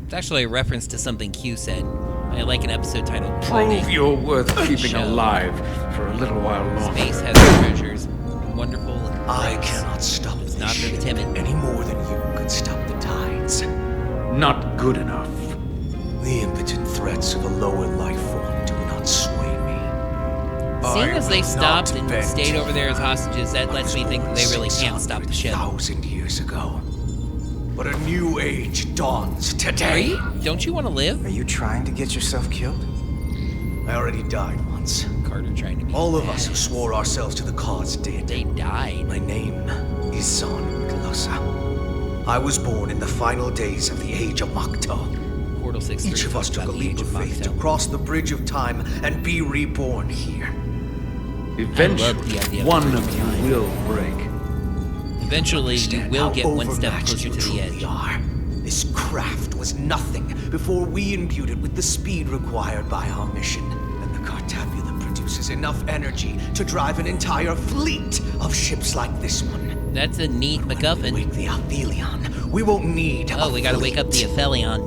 It's actually a reference to something Q said. I like an episode titled Prove Cloning. you're worth keeping Show. alive for a little while longer. Space has treasures. Wonderful. I cannot stop It's this not for the ship timid. any more than you could stop the tides. Not good enough. The impotent threats of a lower life form do not sway me. Seeing I as they stopped and stayed over there as hostages, that lets me think that they really can't stop the ship. 1,000 years ago. But a new age dawns today. Don't you want to live? Are you trying to get yourself killed? I already died once. Carter trying to be all of us who swore ourselves to the cause did. They died. My name is Zon Glosa. I was born in the final days of the Age of Makto. Portal 6. Each of us took a leap of faith to cross the bridge of time and be reborn here. Eventually, one of you will break. Eventually, you will get one step closer to the edge. This craft was nothing before we imbued it with the speed required by our mission. And the Cartabula produces enough energy to drive an entire fleet of ships like this one. That's a neat MacGuffin. Wake the Aphelion. We won't need Oh, we gotta wake up the Aphelion.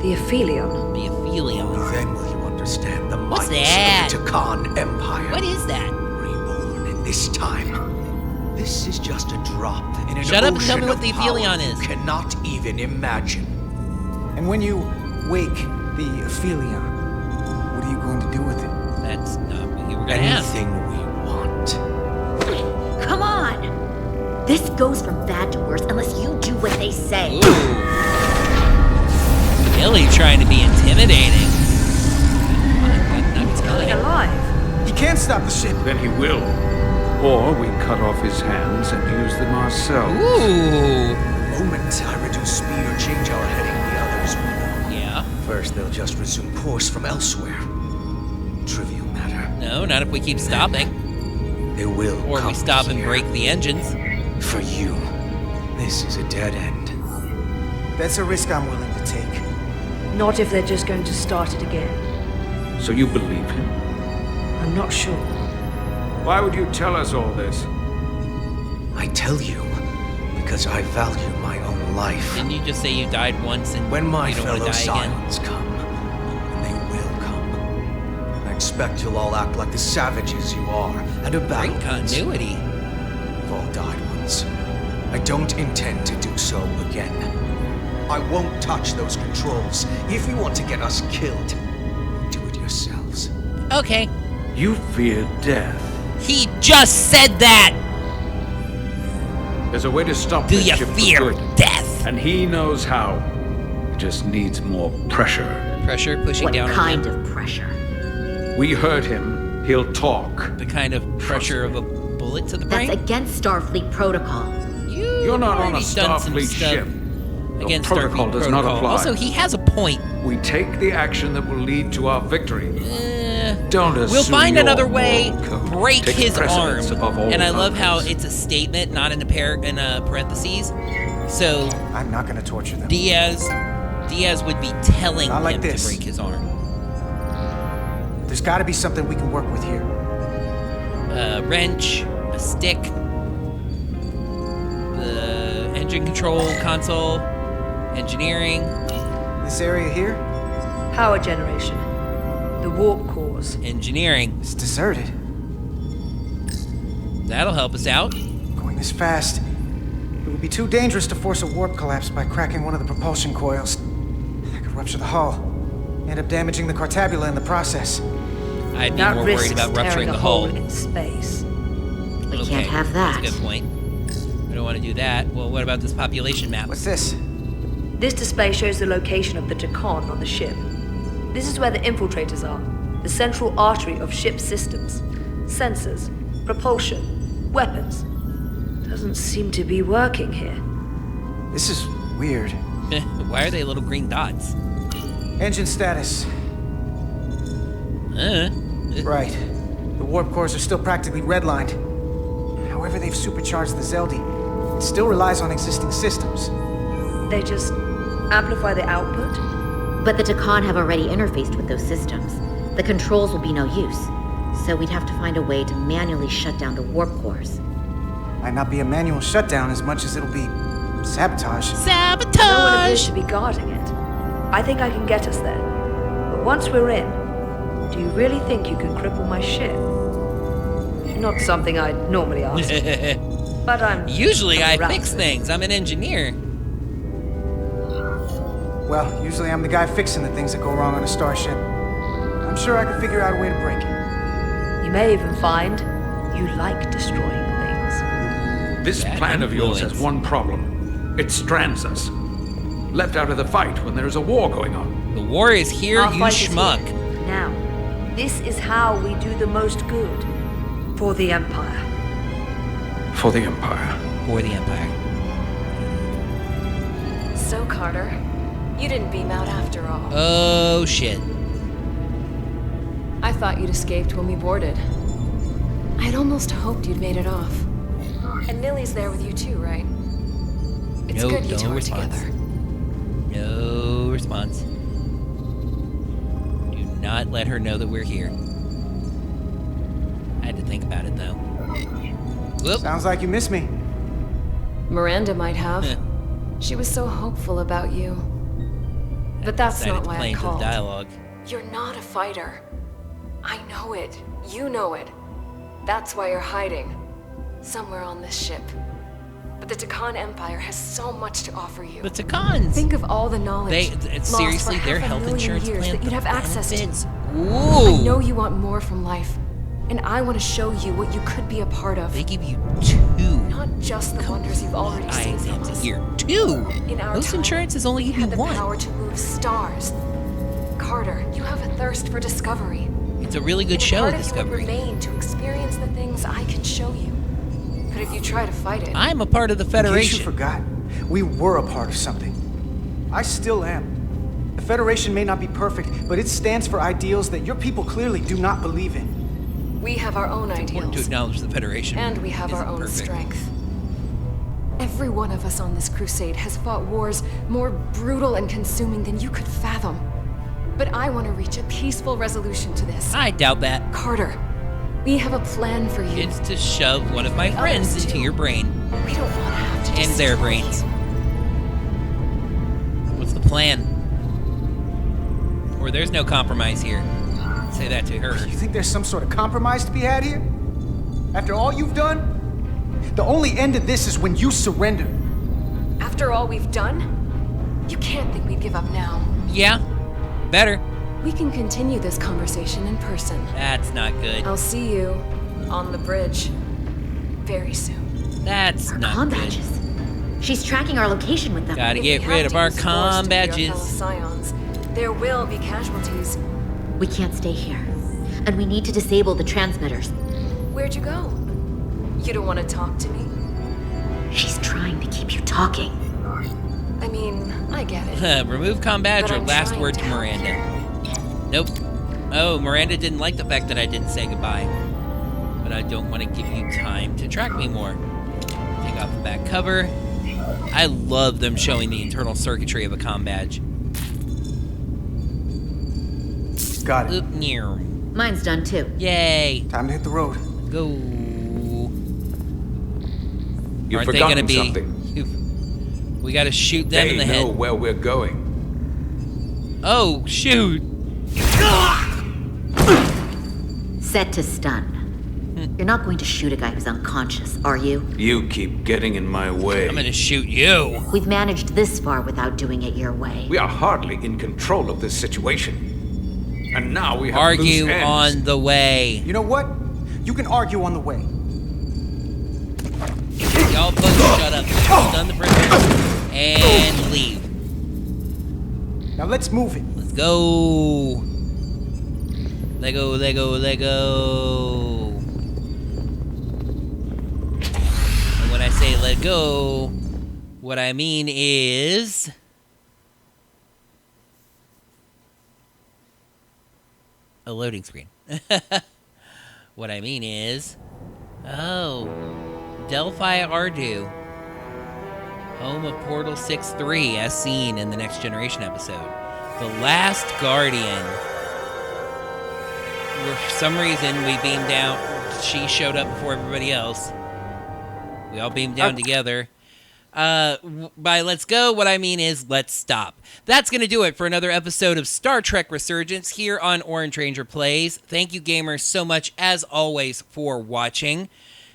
The Aphelion? The Aphelion. Then will you understand the What's might that? of the Tkon Empire. What is that? Reborn in this time. This is just a drop in an Shut up and ocean tell me what of the power Aphelion is. you cannot even imagine. And when you wake the Aphelion, what are you going to do with it? That's not what you were going to ask. Anything we want. Come on! This goes from bad to worse unless you do what they say. Ooh. Billy trying to be intimidating. He's coming alive. He can't stop the ship. Then he will. Or we cut off his hands and use them ourselves. Ooh. The moment I reduce speed or change our heading, the others will. Yeah. First, they'll just resume course from elsewhere. Trivial matter. No, not if we keep stopping. They will. Or we stop and break the engines. For you, this is a dead end. That's a risk I'm willing to take. Not if they're just going to start it again. So you believe him? I'm not sure. Why would you tell us all this? I tell you because I value my own life. Didn't you just say you died once and when my you don't want fellow to die again? Scions come, and they will come, I expect you'll all act like the savages you are and abandon. Great continuity. We've all died once. I don't intend to do so again. I won't touch those controls. If you want to get us killed, do it yourselves. Okay. You fear death. He just said that! There's a way to stop Do this you ship for fear good. death? And he knows how. It just needs more pressure. Pressure pushing What down kind on him. of pressure? We heard him. He'll talk. The kind of pressure of a bullet to the brain? That's against Starfleet protocol. You're not on a already done some Starfleet stuff ship. Against protocol Starfleet does protocol. not apply. Also, he has a point. We take the action that will lead to our victory. Don't assume We'll find your another way, moral code break takes his arm. precedence above all And I love how others. it's a statement, not in a parentheses. So I'm not going to torture them. Diaz would be telling Not like him this. to break his arm. There's got to be something we can work with here. A wrench, a stick, the engine control console, engineering. This area here? Power generation. The warp cores. Engineering. It's deserted. That'll help us out. Going this fast, it would be too dangerous to force a warp collapse by cracking one of the propulsion coils. I could rupture the hull, end up damaging the Cartabula in the process. I'd be That more worried risks about rupturing tearing the a hull. hole in space. We can't have that. That's a good point. We don't want to do that. Well, what about this population map? What's this? This display shows the location of the Tkon on the ship. This is where the infiltrators are, the central artery of ship systems. Sensors, propulsion, weapons. Doesn't seem to be working here. This is weird. Why are they little green dots? Engine status. Right. The warp cores are still practically redlined. However, they've supercharged the Zeldi. It still relies on existing systems. They just amplify the output? But the Tkon have already interfaced with those systems. The controls will be no use. So we'd have to find a way to manually shut down the warp cores. Might not be a manual shutdown as much as it'll be sabotage. Sabotage! No one appears to be guarding it. I think I can get us there. But once we're in, do you really think you can cripple my ship? Not something I'd normally ask. But I'm... Usually I around fix it. things. I'm an engineer. Well, usually I'm the guy fixing the things that go wrong on a starship. I'm sure I could figure out a way to break it. You You may even find you like destroying things. This plan of yours has one problem. It strands us. Left out of the fight when there's a war going on. The war is here, Our you fight is schmuck. here. Now, this is how we do the most good. For the Empire. For the Empire. For the Empire. So, Carter, you didn't beam out after all. Oh, shit. I thought you'd escaped when we boarded. I'd almost hoped you'd made it off. And Nilly's there with you too, right? It's good you two are together. No response. Do not let her know that we're here. I had to think about it, though. Whoop. Sounds like you miss me. Miranda might have. She was so hopeful about you. But that's not why I called. Dialogue. You're not a fighter. I know it. You know it. That's why you're hiding. Somewhere on this ship. But the Tkon Empire has so much to offer you. The Tkons! Think of all the knowledge seriously, lost for their half a health million insurance years plan that you'd have access to. Ooh! I know you want more from life. And I want to show you what you could be a part of. They give you 2. Not just the wonders you've already seen from us. Here, 2? In our Most time, insurances only give you had 1. the power to move stars. Carter, you have a thirst for discovery. It's a really good show, Discovery. Part of you would remain to experience the things I can show you. But if you try to fight it... I'm a part of the Federation. In case you forgot, we were a part of something. I still am. The Federation may not be perfect, but it stands for ideals that your people clearly do not believe in. We have our own ideals. It's important to acknowledge the Federation. And we have our own strength. Every one of us on this crusade has fought wars more brutal and consuming than you could fathom. But I want to reach a peaceful resolution to this. I doubt that. Carter, we have a plan for you. It's to shove one of my friends into your brain. We don't want to have to and their brains. What's the plan? Or there's no compromise here. Say that to her. You think there's some sort of compromise to be had here? After all you've done? The only end of this is when you surrender. After all we've done? You can't think we'd give up now. Yeah, better. We can continue this conversation in person. That's not good. I'll see you on the bridge very soon. That's not comm good. Badges. She's tracking our location with them. Gotta get rid of our comm badges. Scions, there will be casualties. We can't stay here. And we need to disable the transmitters. Where'd you go? You don't want to talk to me? She's trying to keep you talking. I mean, I get it. Remove comm badge or last word to Miranda. Nope. Oh, Miranda didn't like the fact that I didn't say goodbye. But I don't want to give you time to track me more. Take off the back cover. I love them showing the internal circuitry of a comm badge. Got it. Mine's done too. Yay. Time to hit the road. Go. You've forgotten something. We gotta shoot them in the head. They know where we're going. Oh, shoot. Set to stun. You're not going to shoot a guy who's unconscious, are you? You keep getting in my way. I'm gonna shoot you. We've managed this far without doing it your way. We are hardly in control of this situation. And now we have argue loose ends. on the way. You know what? You can argue on the way. Y'all both shut up. Stun the prisoners and leave. Now let's move it. Let's go. Lego, Lego, Lego. And when I say let go, what I mean is... a loading screen. What I mean is... oh... Delphi Ardu, home of Portal 6-3, as seen in the Next Generation episode. The Last Guardian. For some reason, we beamed down. She showed up before everybody else. We all beamed down together. By let's go, what I mean is let's stop. That's going to do it for another episode of Star Trek Resurgence here on Orange Ranger Plays. Thank you, gamers, so much, as always, for watching.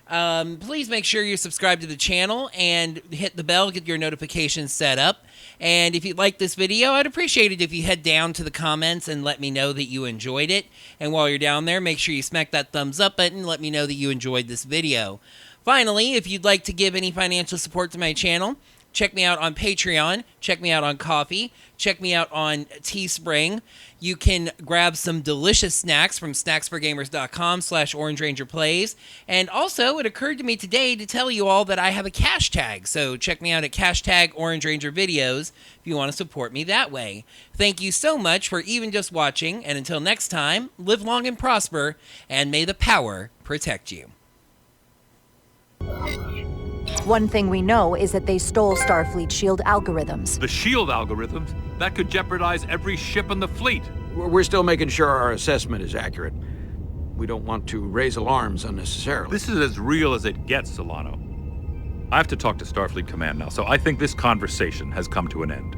Please make sure you subscribe to the channel and hit the bell, get your notifications set up. And if you like this video, I'd appreciate it if you head down to the comments and let me know that you enjoyed it. And while you're down there, make sure you smack that thumbs up button and let me know that you enjoyed this video. Finally, if you'd like to give any financial support to my channel, check me out on Patreon, check me out on Ko-fi, check me out on Teespring. You can grab some delicious snacks from snacksforgamers.com/OrangeRangerPlays. And also, it occurred to me today to tell you all that I have a cash tag, so check me out at #OrangeRangerVideos if you want to support me that way. Thank you so much for even just watching, and until next time, live long and prosper, and may the power protect you. One thing we know is that they stole Starfleet shield algorithms. The shield algorithms? That could jeopardize every ship in the fleet. We're still making sure our assessment is accurate. We don't want to raise alarms unnecessarily. This is as real as it gets, Solano. I have to talk to Starfleet Command now, so I think this conversation has come to an end.